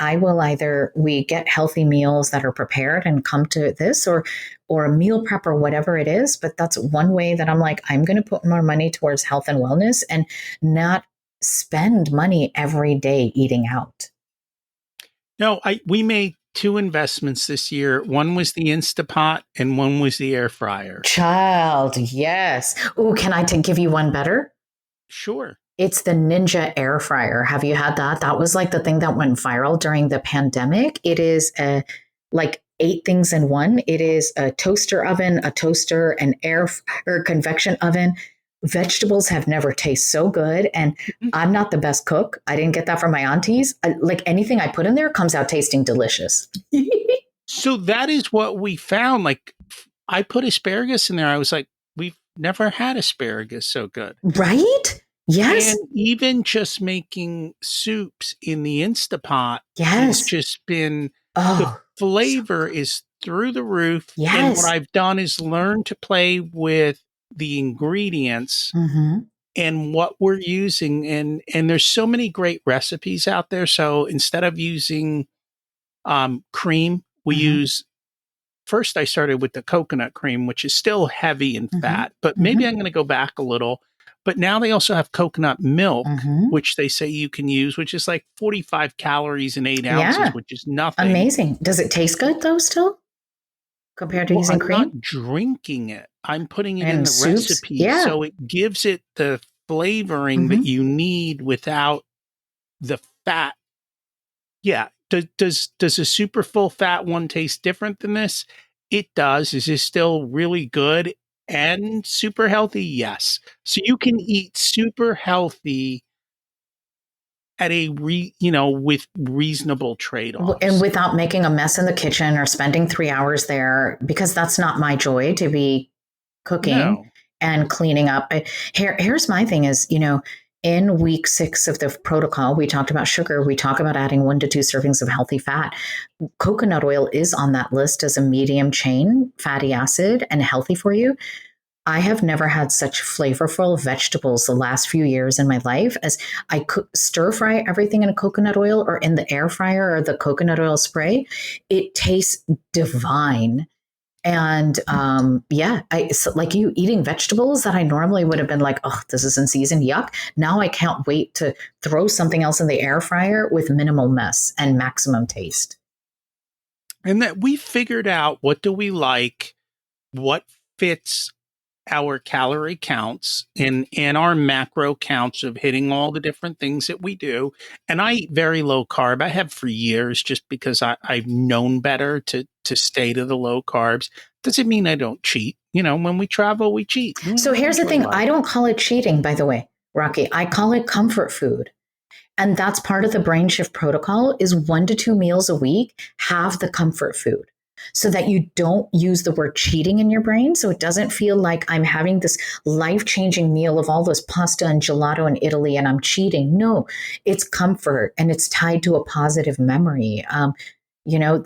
We get healthy meals that are prepared and come to this, or a meal prep or whatever it is. But that's one way that I'm like, I'm going to put more money towards health and wellness and not spend money every day eating out. No, we made 2 investments this year. One was the Instapot and one was the air fryer. Child, yes. Ooh, can I give you one better? Sure. It's the Ninja air fryer. Have you had that? That was like the thing that went viral during the pandemic. It is like 8 things in one. It is a toaster oven, a toaster, an air or convection oven. Vegetables have never tasted so good. And I'm not the best cook. I didn't get that from my aunties. Like anything I put in there comes out tasting delicious. So that is what we found. Like I put asparagus in there. I was like, we've never had asparagus so good. Right? Yes. And even just making soups in the Instapot has just been, the flavor is through the roof. Yes. And what I've done is learn to play with the ingredients and what we're using. And there's so many great recipes out there. So instead of using cream, we use, first I started with the coconut cream, which is still heavy in fat, but maybe I'm going to go back a little. But now they also have coconut milk, which they say you can use, which is like 45 calories in 8 ounces, which is nothing. Amazing. Does it taste good though still? Compared to using cream? I'm not drinking it. I'm putting it in the soups? recipe. Yeah. So it gives it the flavoring that you need without the fat. Yeah. Does a super full fat one taste different than this? It does. Is this still really good and super healthy? Yes. So you can eat super healthy at with reasonable trade-offs. And without making a mess in the kitchen or spending 3 hours there, because that's not my joy to be cooking and cleaning up. Here's my thing is, in week 6 of the protocol, we talked about sugar. We talk about adding 1 to 2 servings of healthy fat. Coconut oil is on that list as a medium chain fatty acid and healthy for you. I have never had such flavorful vegetables the last few years in my life as I stir fry everything in a coconut oil or in the air fryer or the coconut oil spray. It tastes divine. And like you eating vegetables that I normally would have been like, oh, this isn't seasoned, yuck. Now I can't wait to throw something else in the air fryer with minimal mess and maximum taste. And that we figured out what do we like, what fits our calorie counts and our macro counts of hitting all the different things that we do. And I eat very low carb. I have for years just because I've known better to stay to the low carbs. Doesn't mean I don't cheat. When we travel, we cheat. So here's the thing. I don't call it cheating, by the way, Rocky. I call it comfort food. And that's part of the brain shift protocol is 1 to 2 meals a week, have the comfort food. So that you don't use the word cheating in your brain. So it doesn't feel like I'm having this life-changing meal of all this pasta and gelato in Italy and I'm cheating. No, it's comfort and it's tied to a positive memory.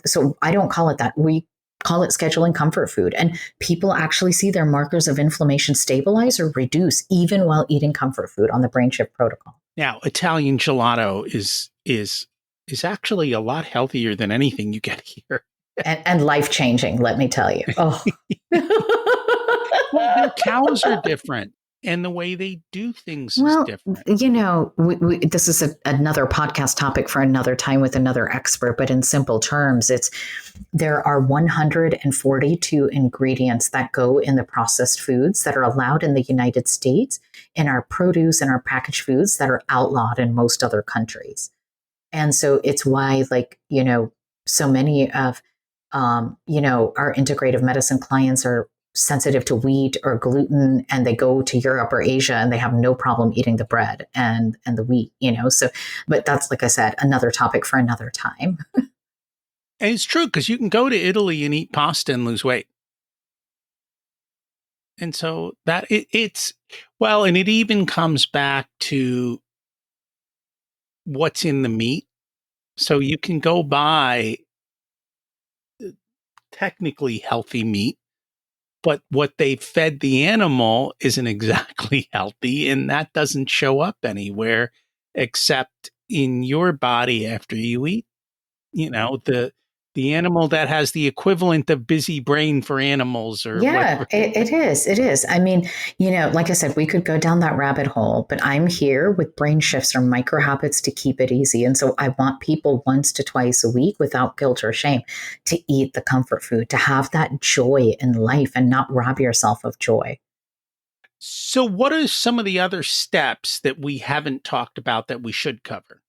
So I don't call it that. We call it scheduling comfort food. And people actually see their markers of inflammation stabilize or reduce even while eating comfort food on the brain shift protocol. Now, Italian gelato is actually a lot healthier than anything you get here. And life-changing, let me tell you. Oh, well, their cows are different. and the way they do things is Well, different. this is another podcast topic for another time with another expert, but in simple terms, there are 142 ingredients that go in the processed foods that are allowed in the United States, in our produce and our packaged foods that are outlawed in most other countries. And so it's why, so many of, our integrative medicine clients are sensitive to wheat or gluten, and they go to Europe or Asia and they have no problem eating the bread and the wheat, So, but that's, like I said, another topic for another time. And it's true, because you can go to Italy and eat pasta and lose weight. And so it's well, and it even comes back to what's in the meat. So you can go buy technically healthy meat, but what they fed the animal isn't exactly healthy, and that doesn't show up anywhere except in your body after you eat. The animal that has the equivalent of busy brain for animals or Yeah, whatever. it is. It is. I mean, like I said, we could go down that rabbit hole, but I'm here with brain shifts or micro habits to keep it easy. And so I want people once to twice a week without guilt or shame to eat the comfort food, to have that joy in life and not rob yourself of joy. So what are some of the other steps that we haven't talked about that we should cover?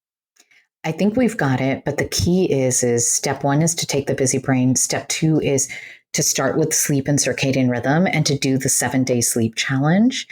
I think we've got it, but the key is step one is to take the busy brain. Step two is to start with sleep and circadian rhythm and to do the 7-day sleep challenge.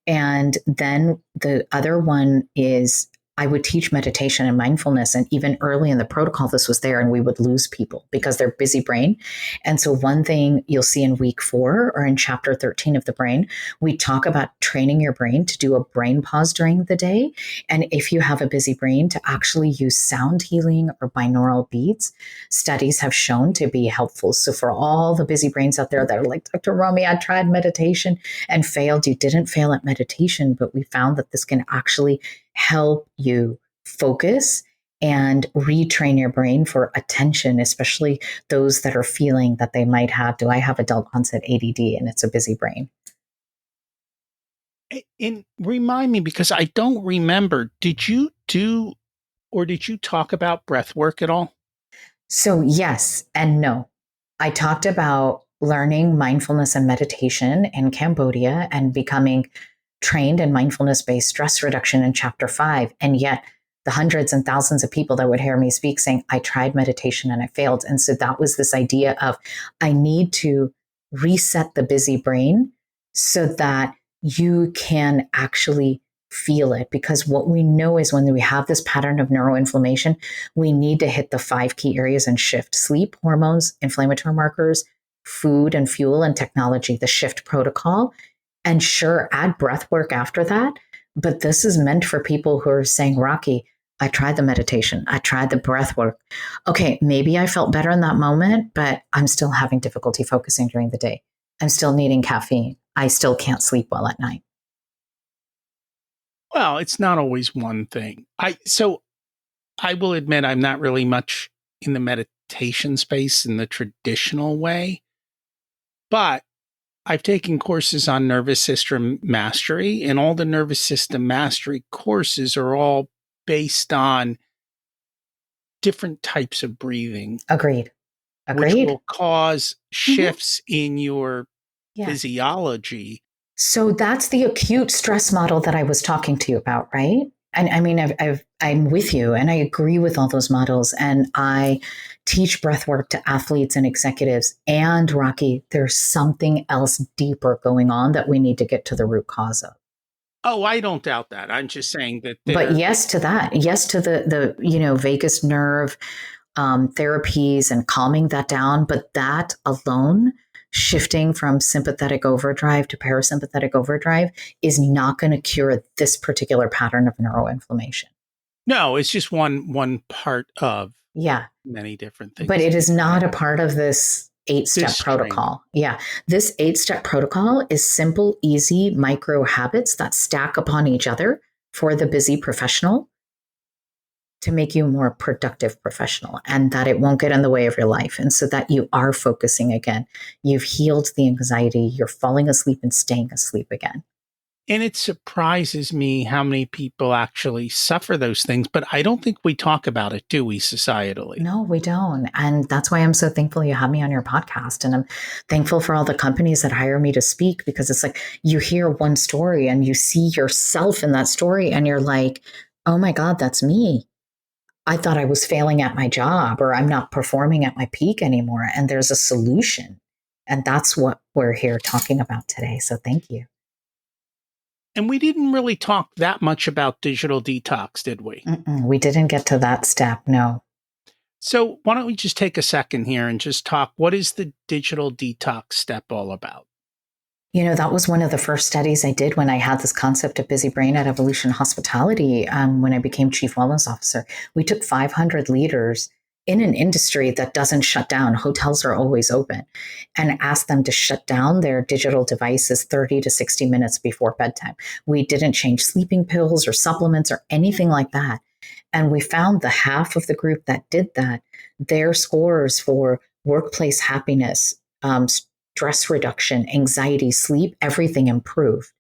And then the other one is I would teach meditation and mindfulness. And even early in the protocol, this was there, and we would lose people because they're busy brain. And so, one thing you'll see in week 4 or in chapter 13 of the brain, we talk about training your brain to do a brain pause during the day. And if you have a busy brain, to actually use sound healing or binaural beats, studies have shown to be helpful. So, for all the busy brains out there that are like, Dr. Romie, I tried meditation and failed. You didn't fail at meditation, but we found that this can actually help you focus and retrain your brain for attention, especially those that are feeling that they might have, do I have adult onset ADD and it's a busy brain? And remind me, because I don't remember, did you talk about breath work at all? So, yes and no. I talked about learning mindfulness and meditation in Cambodia and becoming trained in mindfulness based stress reduction in chapter 5. And yet, the hundreds and thousands of people that would hear me speak saying, I tried meditation and I failed. And so that was this idea of I need to reset the busy brain so that you can actually feel it. Because what we know is when we have this pattern of neuroinflammation, we need to hit the 5 key areas and shift: sleep, hormones, inflammatory markers, food and fuel, and technology, the shift protocol. And sure, add breath work after that. But this is meant for people who are saying, Rocky, I tried the meditation, I tried the breath work. Okay, maybe I felt better in that moment, but I'm still having difficulty focusing during the day. I'm still needing caffeine. I still can't sleep well at night. Well, it's not always one thing. I will admit I'm not really much in the meditation space in the traditional way, but I've taken courses on nervous system mastery, and all the nervous system mastery courses are all based on different types of breathing. Agreed. Which Agreed. will cause shifts in your Yeah. physiology. So that's the acute stress model that I was talking to you about, right? And I mean, I'm with you, and I agree with all those models. And I teach breath work to athletes and executives. And Rocky, there's something else deeper going on that we need to get to the root cause of. Oh, I don't doubt that. I'm just saying that But yes to that. Yes to the vagus nerve therapies and calming that down. But that alone, shifting from sympathetic overdrive to parasympathetic overdrive, is not going to cure this particular pattern of neuroinflammation. No, it's just one part of many different things. But it is not a part of this 8-step protocol. Yeah. This 8-step protocol is simple, easy micro habits that stack upon each other for the busy professional to make you a more productive professional, and that it won't get in the way of your life. And so that you are focusing again. You've healed the anxiety. You're falling asleep and staying asleep again. And it surprises me how many people actually suffer those things, but I don't think we talk about it, do we, societally? No, we don't. And that's why I'm so thankful you have me on your podcast. And I'm thankful for all the companies that hire me to speak, because it's like you hear one story and you see yourself in that story and you're like, oh my God, that's me. I thought I was failing at my job, or I'm not performing at my peak anymore. And there's a solution. And that's what we're here talking about today. So thank you. And we didn't really talk that much about digital detox, did we? We didn't get to that step. No. So why don't we just take a second here and just talk, what is the digital detox step all about? That was one of the first studies I did when I had this concept of busy brain at Evolution Hospitality. When I became chief wellness officer, we took 500 leaders in an industry that doesn't shut down. Hotels are always open, and asked them to shut down their digital devices 30 to 60 minutes before bedtime. We didn't change sleeping pills or supplements or anything like that. And we found the half of the group that did that, their scores for workplace happiness, stress reduction, anxiety, sleep, everything improved.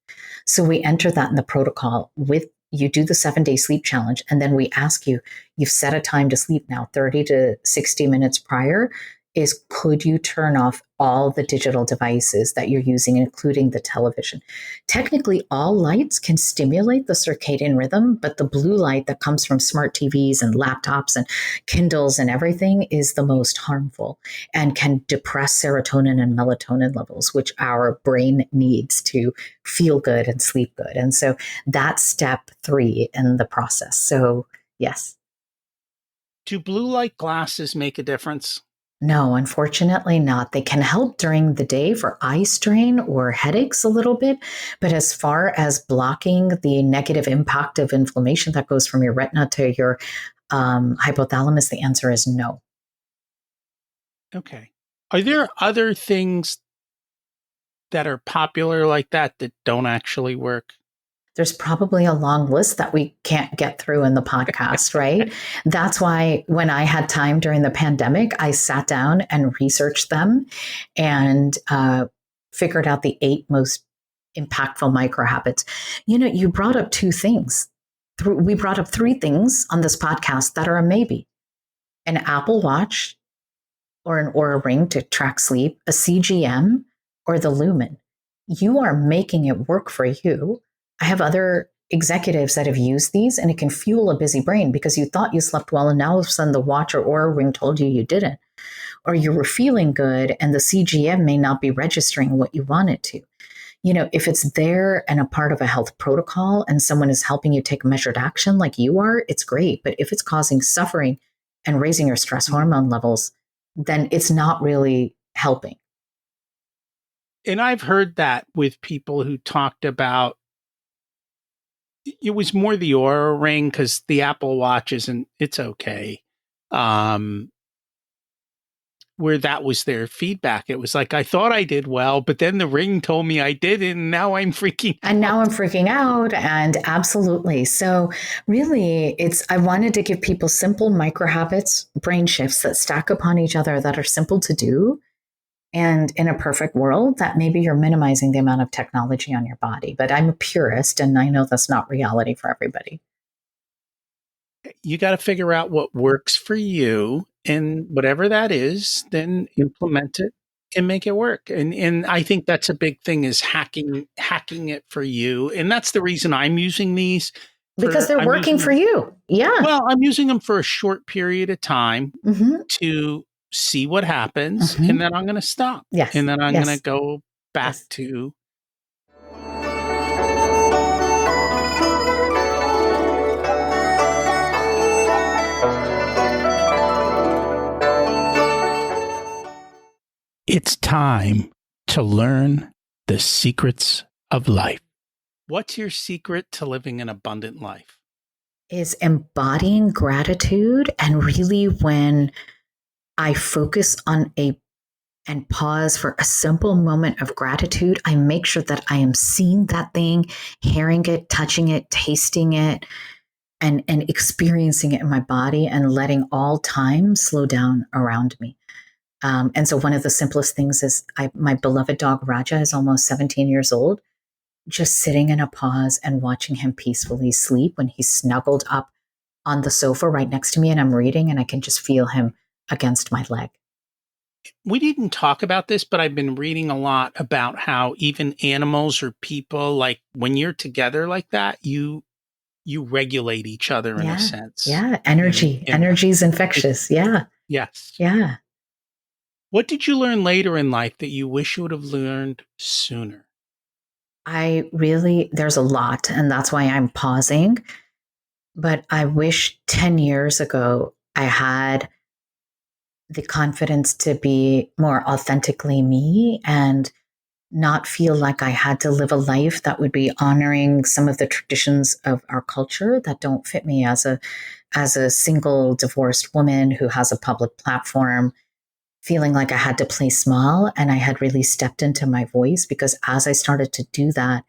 So we enter that in the protocol with you do the 7-day sleep challenge. And then we ask you, you've set a time to sleep now, 30 to 60 minutes prior, is could you turn off all the digital devices that you're using, including the television? Technically, all lights can stimulate the circadian rhythm, but the blue light that comes from smart TVs and laptops and Kindles and everything is the most harmful and can depress serotonin and melatonin levels, which our brain needs to feel good and sleep good. And so that's step 3 in the process. So, yes. Do blue light glasses make a difference? No, unfortunately not. They can help during the day for eye strain or headaches a little bit. But as far as blocking the negative impact of inflammation that goes from your retina to your hypothalamus, the answer is no. Okay. Are there other things that are popular like that don't actually work? There's probably a long list that we can't get through in the podcast, right? That's why when I had time during the pandemic, I sat down and researched them and figured out the 8 most impactful micro habits. You brought up 2 things. We brought up 3 things on this podcast that are a maybe: an Apple Watch or an Aura Ring to track sleep, a CGM, or the Lumen. You are making it work for you. I have other executives that have used these, and it can fuel a busy brain because you thought you slept well, and now all of a sudden the watch or Aura Ring told you didn't. Or you were feeling good, and the CGM may not be registering what you want it to. If it's there and a part of a health protocol and someone is helping you take measured action like you are, it's great. But if it's causing suffering and raising your stress hormone levels, then it's not really helping. And I've heard that with people who talked about it was more the Aura Ring, because the Apple Watch it's okay. Where that was their feedback. It was like, I thought I did well, but then the ring told me I didn't, and now I'm freaking out. And now I'm freaking out. And absolutely. So really, I wanted to give people simple micro habits, brain shifts that stack upon each other that are simple to do. And in a perfect world, that maybe you're minimizing the amount of technology on your body. But I'm a purist, and I know that's not reality for everybody. You got to figure out what works for you, and whatever that is, then implement it and make it work. And I think that's a big thing, is hacking it for you. And that's the reason I'm using these. Because they're working for you. Yeah. Well, I'm using them for a short period of time to see what happens, and then I'm going to stop. Yes. And then I'm going to go back to. It's time to learn the secrets of life. What's your secret to living an abundant life? Is embodying gratitude. And really, when I focus on and pause for a simple moment of gratitude, I make sure that I am seeing that thing, hearing it, touching it, tasting it, and experiencing it in my body, and letting all time slow down around me. And so one of the simplest things is my beloved dog, Raja, is almost 17 years old. just sitting in a pause and watching him peacefully sleep when he's snuggled up on the sofa right next to me and I'm reading and I can just feel him against my leg. We didn't talk about this, but I've been reading a lot about how even animals or people, like when you're together like that, you regulate each other in a Yeah. sense. Yeah. Energy. Energy's infectious. Yeah. Yes. Yeah. What did you learn later in life that you wish you would have learned sooner? There's a lot, and that's why I'm pausing. But I wish 10 years ago I had the confidence to be more authentically me and not feel like I had to live a life that would be honoring some of the traditions of our culture that don't fit me as a single divorced woman who has a public platform, feeling like I had to play small, and I had really stepped into my voice, because as I started to do that,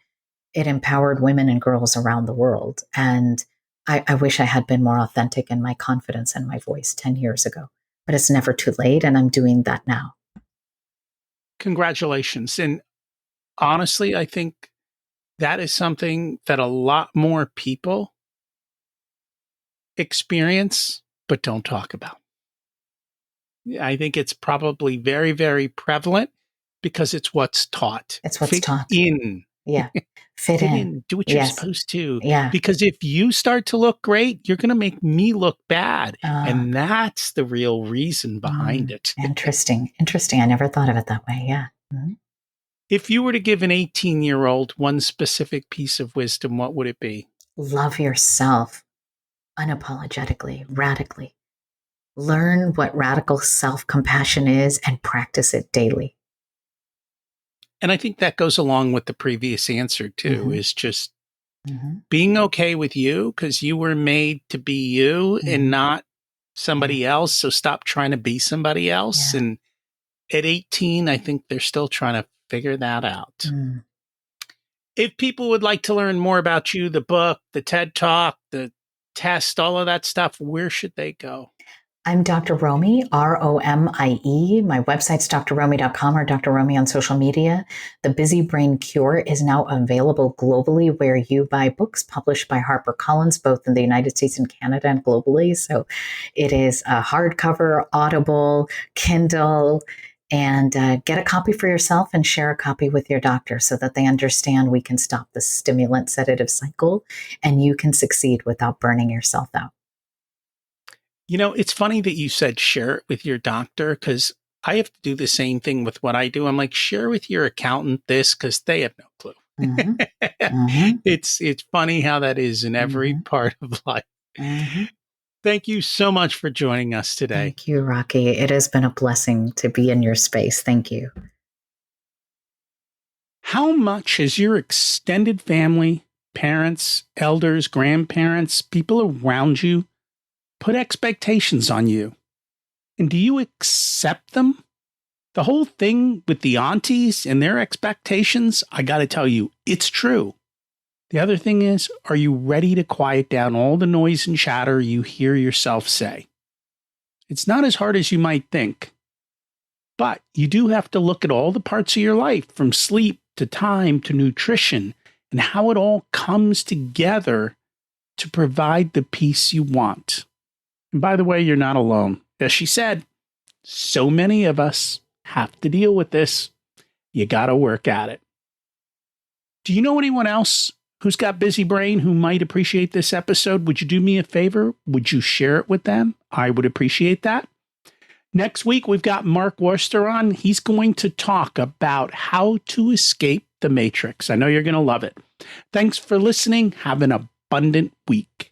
it empowered women and girls around the world. And I wish I had been more authentic in my confidence and my voice 10 years ago, but it's never too late. And I'm doing that now. Congratulations. And honestly, I think that is something that a lot more people experience, but don't talk about. I think it's probably very, very prevalent because it's what's taught. It's what's Fit taught. in. Yeah. Fit Fit in. in. Do what you're Yes. supposed to. Yeah. Because if you start to look great, you're going to make me look bad. Uh, And that's the real reason behind it. Interesting. Interesting. I never thought of it that way. Yeah. Mm-hmm. If you were to give an 18-year-old one specific piece of wisdom, what would it be? Love yourself unapologetically, radically. Learn what radical self compassion is and practice it daily. And I think that goes along with the previous answer too, Mm-hmm. is just Mm-hmm. being okay with you because you were made to be you Mm-hmm. and not somebody else. So stop trying to be somebody else. Yeah. And at 18, I think they're still trying to figure that out. Mm. If people would like to learn more about you, the book, the TED Talk, the test, all of that stuff, where should they go? I'm Dr. Romie, Romie. My website's drromie.com or Dr. Romie on social media. The Busy Brain Cure is now available globally where you buy books published by HarperCollins, both in the United States and Canada and globally. So it is a hardcover, Audible, Kindle, and get a copy for yourself and share a copy with your doctor so that they understand we can stop the stimulant sedative cycle and you can succeed without burning yourself out. You know, it's funny that you said share it with your doctor because I have to do the same thing with what I do. I'm like, share with your accountant this because they have no clue. Mm-hmm. Mm-hmm. It's funny how that is in every Mm-hmm. part of life. Mm-hmm. Thank you so much for joining us today. Thank you, Rocky. It has been a blessing to be in your space. Thank you. How much has your extended family, parents, elders, grandparents, people around you put expectations on you? And do you accept them? The whole thing with the aunties and their expectations, I got to tell you, it's true. The other thing is, are you ready to quiet down all the noise and chatter you hear yourself say? It's not as hard as you might think, but you do have to look at all the parts of your life, from sleep to time to nutrition, and how it all comes together to provide the peace you want. And by the way, you're not alone. As she said, so many of us have to deal with this. You got to work at it. Do you know anyone else who's got busy brain who might appreciate this episode? Would you do me a favor? Would you share it with them? I would appreciate that. Next week, we've got Mark Worcester on. He's going to talk about how to escape the matrix. I know you're going to love it. Thanks for listening. Have an abundant week.